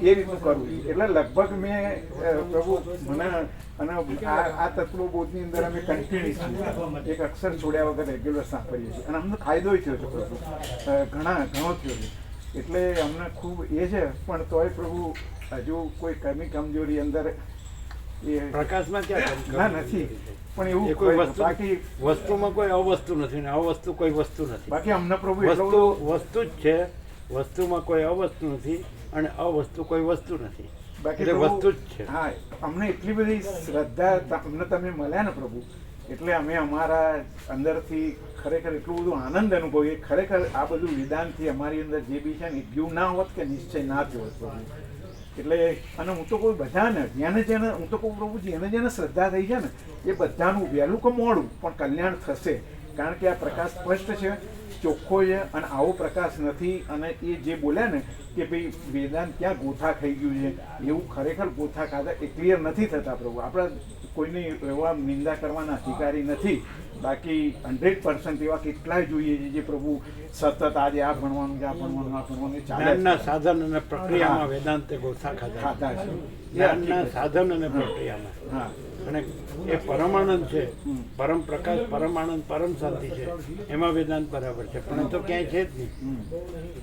[SPEAKER 3] એ રીતનું કરવું. એટલે લગભગ મેં પ્રભુ મને અને આ તત્વબોધની અંદર અમે કન્ટિન્યુઅસ એક અક્ષર છોડ્યા વગર રેગ્યુલર સાંભળીએ છીએ અને અમને ફાયદો થયો છે પ્રભુ, ઘણો થયો છે. એટલે અમને ખૂબ એ છે, પણ તોય પ્રભુ હજુ કોઈ કમી કમજોરી અંદર એ
[SPEAKER 4] પ્રકાશમાં ક્યાં
[SPEAKER 3] ના નથી. પણ એવું
[SPEAKER 4] કોઈ વસ્તુ,
[SPEAKER 3] બાકી
[SPEAKER 4] વસ્તુમાં કોઈ અવસ્તુ નથી ને અવસ્તુ કોઈ વસ્તુ નથી.
[SPEAKER 3] બાકી અમને પ્રભુ
[SPEAKER 4] વસ્તુ જ છે, વસ્તુમાં કોઈ અવસ્તુ નથી અને અવસ્તુ કોઈ વસ્તુ નથી.
[SPEAKER 3] બાકી
[SPEAKER 4] એટલે વસ્તુ જ છે.
[SPEAKER 3] હા, અમને એટલી બધી શ્રદ્ધા અમને તમે મળ્યા ને પ્રભુ, એટલે અમે અમારા અંદરથી ખરેખર એટલું બધું આનંદ અનુભવીએ. ખરેખર આ બધું વેદાંતથી અમારી અંદર જે બી છે ને એ ગયું ના હોત કે નિશ્ચય ના થયો હોત પ્રભુ. એટલે અને હું તો કોઈ બધાને જેને હું તો કહું પ્રભુ જેને શ્રદ્ધા થઈ છે ને એ બધાનું વહેલું કે મોડું પણ કલ્યાણ થશે. કારણ કે આ પ્રકાશ સ્પષ્ટ છે, ચોખ્ખો છે અને આવો પ્રકાશ નથી. અને એ જે બોલ્યા ને કે ભાઈ વેદાંત ક્યાં ગોથા ખાઈ ગયું છે, એવું ખરેખર ગોથા ખાતા એ ક્લિયર નથી થતા પ્રભુ. આપણે કોઈની એવા નિંદા કરવાના અધિકારી નથી. બાકી 100% એવા કેટલાય જોઈએ છે જે પ્રભુ સતત આજે આ ભણવાનું છે, આ ભણવાનું
[SPEAKER 4] જ્ઞાનના સાધન અને પ્રક્રિયામાં વેદાંતે ગોથા ખાધા છે. જ્ઞાનના સાધન અને પ્રક્રિયામાં.
[SPEAKER 3] હા,
[SPEAKER 4] અને એ પરમાનંદ છે, પરમ પ્રકાશ, પરમાનંદ, પરમ શાંતિ છે, એમાં વેદાંત બરાબર છે. પણ એ તો ક્યાંય છે જ નહીં.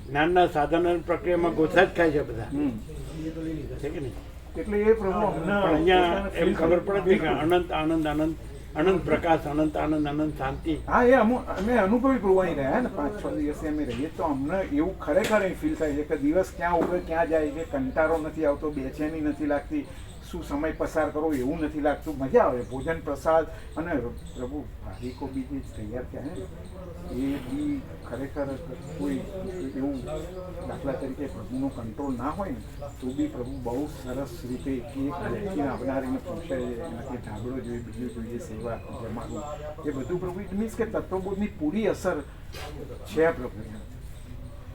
[SPEAKER 4] જ્ઞાનના સાધન અને પ્રક્રિયામાં ગોથા જ ખાય છે બધા, છે કે નહીં?
[SPEAKER 3] એટલે એ પ્રભુ
[SPEAKER 4] પણ અહીંયા એમ ખબર પડે છે કે અનંત આનંદ આનંદ અનંત પ્રકાશ, અનંત આનંદ, અનંત શાંતિ.
[SPEAKER 3] હા, એ અમે અનુભવી પ્રભુ અહીં રહ્યા ને 5-6 દિવસે અમે રહીએ તો અમને એવું ખરેખર અહીં ફીલ થાય છે કે દિવસ ક્યાં ઉગે ક્યાં જાય છે, કંટાળો નથી આવતો, બેચેની નથી લાગતી, શું સમય પસાર કરો એવું નથી લાગતું, મજા આવે. ભોજન પ્રસાદ અને પ્રભુ ભાવિકો બી જે તૈયાર થયા ને એ બી ખરેખર કોઈ એવું દાખલા તરીકે પ્રભુનો કંટ્રોલ ના હોય ને તો બી પ્રભુ બહુ સરસ રીતે એક વ્યક્તિને આવનારીને પૂછે એનાથી ઢાબળો જોઈએ, બીજું જોઈએ, સેવા જમાડવું, એ બધું પ્રભુ ઇટ મીન્સ કે તત્વબોધની પૂરી અસર છે પ્રભુ.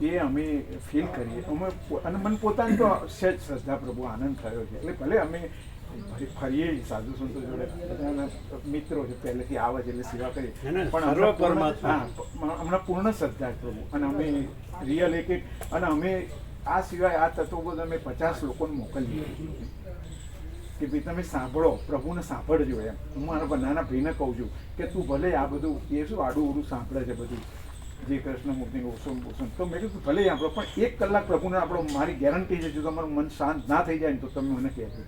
[SPEAKER 3] એ અમે ફીલ કરીએ અમે અને મને પોતાની તો સહેજ શ્રદ્ધા પ્રભુ આનંદ થયો છે. એટલે ભલે અમે ફરીએ સાધુ સંતો જોડે બધાના મિત્રો છે પહેલેથી આવે છે એટલે સેવા કરીએ પણ હમણાં પૂર્ણ શ્રદ્ધા છે પ્રભુ. અને અમે રિયલ એક અને અમે આ સિવાય આ તત્વબોધ અમે 50 લોકોને મોકલીએ કે ભાઈ તમે સાંભળો, પ્રભુને સાંભળજો. એમ હું મારા નાના ભાઈને કહું છું કે તું ભલે આ બધું એ શું આડું ઉડું સાંભળે છે બધું જે કૃષ્ણમૂર્તિનું ઓસમ તો મેં કીધું ભલે આપણો પણ 1 કલાક પ્રભુને આપણો મારી ગેરંટી છે જો તમારું મન શાંત ના થઈ જાય ને તો તમે મને કહેજો.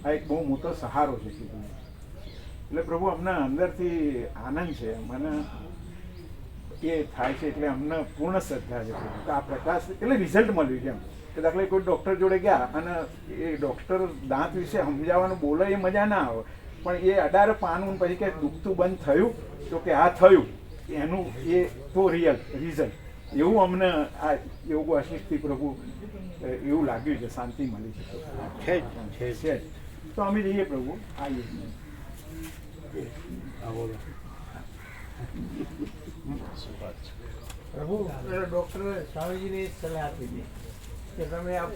[SPEAKER 3] આ એક બહુ મોટો સહારો છે કીધું. એટલે પ્રભુ અમને અંદરથી આનંદ છે, મને એ થાય છે એટલે અમને પૂર્ણ શ્રદ્ધા છે પ્રભુ કે આ પ્રકાશ એટલે રિઝલ્ટ મળ્યું છે. એમ કે દાખલા કોઈ ડૉક્ટર જોડે ગયા અને એ ડૉક્ટર દાંત વિશે સમજાવવાનું બોલે એ મજા ના આવે પણ એ 18 પાનું પછી કે દુખતું બંધ થયું તો કે આ થયું એનું એ તો રિયલ રિઝલ્ટ એવું અમને આ યોગ આશીષથી પ્રભુ એવું લાગ્યું છે, શાંતિ મળી છે. તો અમે જઈએ પ્રભુ આવીએ.
[SPEAKER 5] પ્રભુ ડૉક્ટરે સ્વામીજીને એક સલાહ આપી હતી કે તમે આ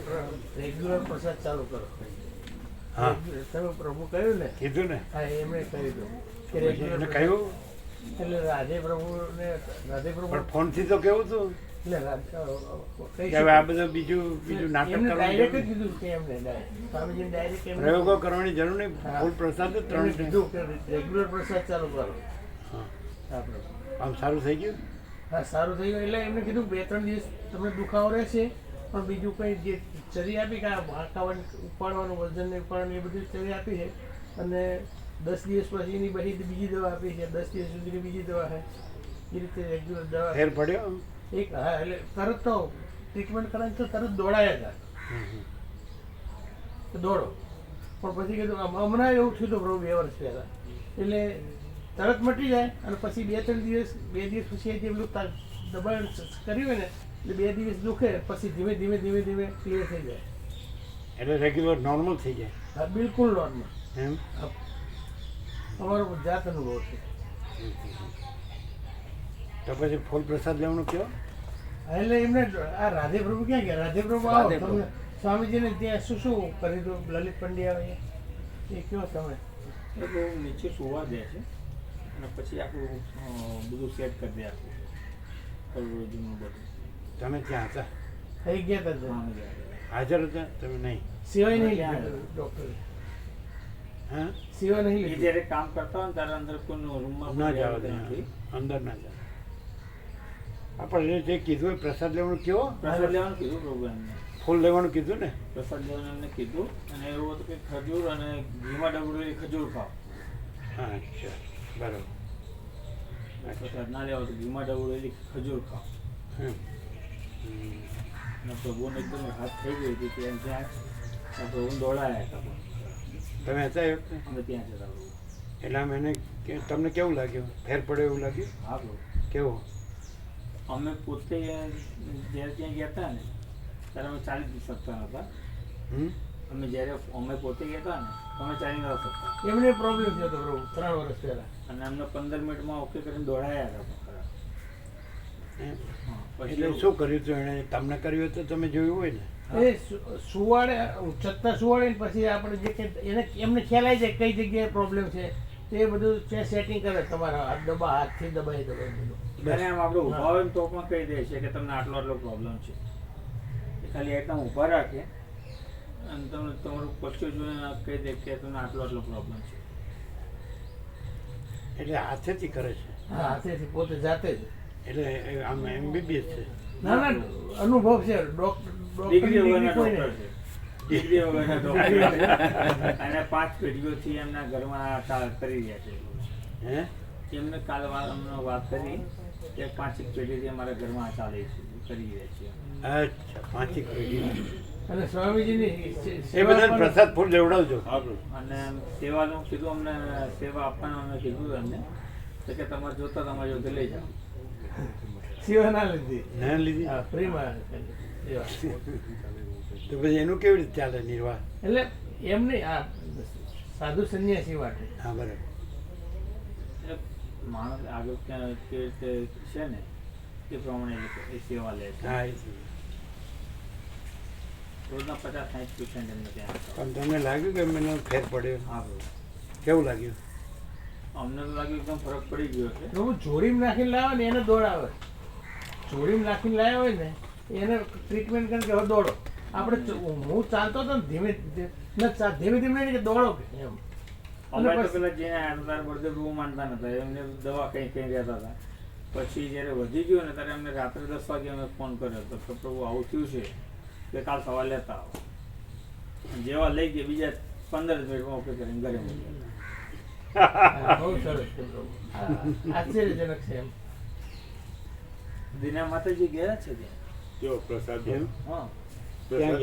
[SPEAKER 5] રેગ્યુલર પ્રસાદ ચાલુ કરો.
[SPEAKER 4] હા,
[SPEAKER 5] તમે પ્રભુ કહ્યું ને,
[SPEAKER 4] કીધું ને.
[SPEAKER 5] હા, એમણે કહ્યું હતું કે રેગ્યુલર
[SPEAKER 4] કહ્યું
[SPEAKER 5] એટલે રાધે પ્રભુ
[SPEAKER 4] ફોનથી તો કેવું હતું
[SPEAKER 5] એટલે
[SPEAKER 4] હવે આ બધું બીજું નાટક
[SPEAKER 5] ડાયરેક્ટ જ
[SPEAKER 4] કરવાનું
[SPEAKER 5] કીધું કે એમને સ્વામીજીને ડાયરેક્ટ
[SPEAKER 4] પ્રયોગો કરવાની જરૂર નહીં, ફૂલ પ્રસાદ જ ત્રણ
[SPEAKER 5] કીધું કે રેગ્યુલર પ્રસાદ ચાલુ કરો.
[SPEAKER 4] હા,
[SPEAKER 5] હા પ્રભુ.
[SPEAKER 4] આમ સારું થઈ ગયું.
[SPEAKER 5] હા, સારું થઈ ગયું. એટલે એમને કીધું 2-3 દિવસ તમને દુખાવો રહેશે પણ બીજું કંઈ જે ચરી આપી કે આ હાંકાવાનું ઉપાડવાનું વજનને ઉપાડવાનું એ બધું ચરી આપી છે અને 10 દિવસ પછીની બીજી દવા આપી છે, 10 દિવસ સુધીની બીજી દવા છે. એ રીતે રેગ્યુલર દવા
[SPEAKER 4] ફેર પડ્યો
[SPEAKER 5] એક. હા, એટલે તરત તો ટ્રીટમેન્ટ કરાવી તો તરત દોડાયા હતા તો દોડો પણ પછી કીધું હમણાં એવું થયું હતું પ્રભુ 2 વર્ષ પહેલાં એટલે તરત મટી જાય અને પછી 2 દિવસ પછી જે પેલું દબાણ કર્યું હોય ને એટલે 2 દિવસ દુખે પછી ધીમે ધીમે ક્લિયર થઈ જાય.
[SPEAKER 4] એટલે રેગ્યુલર નોર્મલ થઈ જાય.
[SPEAKER 5] હા, બિલકુલ નોર્મલ.
[SPEAKER 4] એમ
[SPEAKER 5] અમારો જાત અનુભવ છે.
[SPEAKER 4] તો પછી ફૂલ પ્રસાદ લેવાનું કયો?
[SPEAKER 5] એટલે એમને આ રાધે પ્રભુ ક્યાં ગયા? રાધે પ્રભુ આવો તમે સ્વામીજીને ત્યાં શું કરી દો. લલિત પંડ્યા આવે એ કયો તમે?
[SPEAKER 6] એ બહુ નીચે સુવા દે છે અને પછી આપણું બધું સેટ કરી દે આખું કરોડોજીનું બધું.
[SPEAKER 4] તમે ત્યાં હતા?
[SPEAKER 5] થઈ ગયા હતા
[SPEAKER 4] હાજર હતા તમે? નહીં,
[SPEAKER 5] સિવાય નહીં લીધા ડૉક્ટરે.
[SPEAKER 4] હા,
[SPEAKER 5] સિવાય નહીં
[SPEAKER 6] એ
[SPEAKER 5] લીધું.
[SPEAKER 6] જ્યારે કામ કરતા હોય ને ત્યારે અંદર કોઈનો રૂમમાં
[SPEAKER 4] ના
[SPEAKER 6] કોઈ
[SPEAKER 4] જાવ
[SPEAKER 6] આવતા નથી.
[SPEAKER 4] અંદર ના જાવ. આપણે જે કીધું એ પ્રસાદ લેવાનું કયો?
[SPEAKER 6] પ્રસાદ લેવાનું કીધું પ્રભુ એમને.
[SPEAKER 4] ફૂલ લેવાનું કીધું ને?
[SPEAKER 6] પ્રસાદ લેવાનું એમને કીધું અને એવું હતું કે ખજૂર અને ઘીમાં ડબડેલી ખજૂર ખાઓ.
[SPEAKER 4] હા, અચ્છા, બરાબર.
[SPEAKER 6] પ્રસાદ ના લેવા તો ઘીમાં ડબડેલી ખજૂર ખાઓ. અને પ્રભુને એકદમ હાથ થઈ ગઈ હતી કે એમ ત્યાં પ્રભુ દોડાયા હતા.
[SPEAKER 4] તમે હતા એ વખતે?
[SPEAKER 6] અમે ત્યાં જતા પ્રભુ.
[SPEAKER 4] એટલે આમ એને તમને કેવું લાગ્યું? ફેર પડે એવું લાગ્યું?
[SPEAKER 6] હા પ્રભુ.
[SPEAKER 4] કેવું?
[SPEAKER 6] અમે પોતે જ્યારે ત્યાં ગયા હતા ને ત્યારે અમે ચાલી જ શકતા નહોતા. અમે જ્યારે અમે પોતે ગયા હતા ને અમે ચાલી નહોતા શકતા.
[SPEAKER 5] એમને પ્રોબ્લેમ થયો હતો પ્રભુ 3 વર્ષ પહેલા
[SPEAKER 6] અને અમને 15 મિનિટમાં ઓકે કરીને દોડાયા હતા ખરા.
[SPEAKER 4] એટલે શું કર્યું હતું એણે? તમને કર્યું હતું તમે જોયું હોય ને?
[SPEAKER 5] એ સુવાડે છત્તા સુવાડે ને પછી આપણે જે કંઈ એમને ખ્યાલ આવી જાય કઈ જગ્યાએ પ્રોબ્લેમ છે તે બધું ત્યાં સેટિંગ કરે. તમારા હાથથી દબાઈ બધું.
[SPEAKER 6] અને આમ આપણે ઊભા હોય ને તો પણ કહી દે છે કે તમને આટલો આટલો પ્રોબ્લેમ છે. એ ખાલી એકદમ ઊભા રાખે અને તમને તમારું પચ્ચું જોઈને કહી દે કે તમને આટલો આટલો પ્રોબ્લેમ છે.
[SPEAKER 4] એટલે હાથેથી કરે છે?
[SPEAKER 5] હા, હાથેથી પોતે જાતે જ.
[SPEAKER 4] એટલે આમ MBBS છે?
[SPEAKER 5] ના ના, અનુભવ છે.
[SPEAKER 6] ડિગ્રી વગરના ડૉક્ટર છે. ડિગ્રી વગરના ડૉક્ટર અને 5 પેઢીઓથી એમના ઘરમાં કરી રહ્યા છે.
[SPEAKER 4] હે
[SPEAKER 6] એમને કાલ વાત કરી કે 5 પેઢીથી અમારા ઘરમાં ચાલે છે, કરી રહ્યા છીએ.
[SPEAKER 4] અચ્છા 5 પેઢી.
[SPEAKER 5] અને સ્વામીજીની
[SPEAKER 4] એ બધાને પ્રસાદ ફૂલ લેવડાવજો.
[SPEAKER 6] અને સેવાનું કીધું, અમને સેવા આપવાનું અમને કીધું એમને તો કે તમારે જોતા તમારે જોતે લઈ જાઓ.
[SPEAKER 5] સેવા ના લીધી,
[SPEAKER 4] ના લીધી
[SPEAKER 5] હા, ફ્રીમાં સેવા.
[SPEAKER 4] તો પછી એનું કેવી રીતે ચાલે નિર્વાહ?
[SPEAKER 5] એટલે એમ નહીં, આ સાધુ સંન્યાસી માટે.
[SPEAKER 4] હા બરાબર.
[SPEAKER 6] એટલે માણસ આગળ ક્યાં કેવી રીતે છે ને એ પ્રમાણે એ લોકો એ સેવા લે છે.
[SPEAKER 4] હા એ છે.
[SPEAKER 6] રોજના 50-60 પેશન્ટ એમને ત્યાં
[SPEAKER 4] પણ તમને લાગ્યું કે મને ફેર પડ્યો?
[SPEAKER 6] હા બરોબર.
[SPEAKER 4] કેવું લાગ્યું?
[SPEAKER 6] અમને તો લાગ્યું એકદમ ફરક પડી ગયો છે.
[SPEAKER 5] હું જોડીમાં નાખીને લાવે ને એને દોડાવે, જોડીમાં નાખીને લાવ્યા હોય ને એને ટ્રીટમેન્ટ કરીને કે હવે દોડો. આપણે હું ચાલતો હતો ને ધીમે ધીમે નહીં કે દોડો કે એમ.
[SPEAKER 6] અમે તો
[SPEAKER 5] પછી-
[SPEAKER 6] પેલા જેને આડતાર બળદેવ માનતા નતા, એમને દવા કઈ રહેતા હતા. પછી જ્યારે વધી ગયું ને ત્યારે અમને રાત્રે 10 વાગે અમે ફોન કર્યો હતો કે પ્રભુ આવું થયું છે કે કાલ સવારે લેતા આવો. અને જેવા લઈ ગયા બીજા 15 મિનિટમાં ઓકે કરીને ઘરે મોકલ્યા.
[SPEAKER 5] હા, બહુ સરસ છે પ્રભુ. હા, આશ્ચર્યજનક છે એમ.
[SPEAKER 6] દિના માતાજી ગયા છે ત્યાં.
[SPEAKER 4] કેવો પ્રસાદ? એમ?
[SPEAKER 6] હા
[SPEAKER 4] ક્યાં ગયા?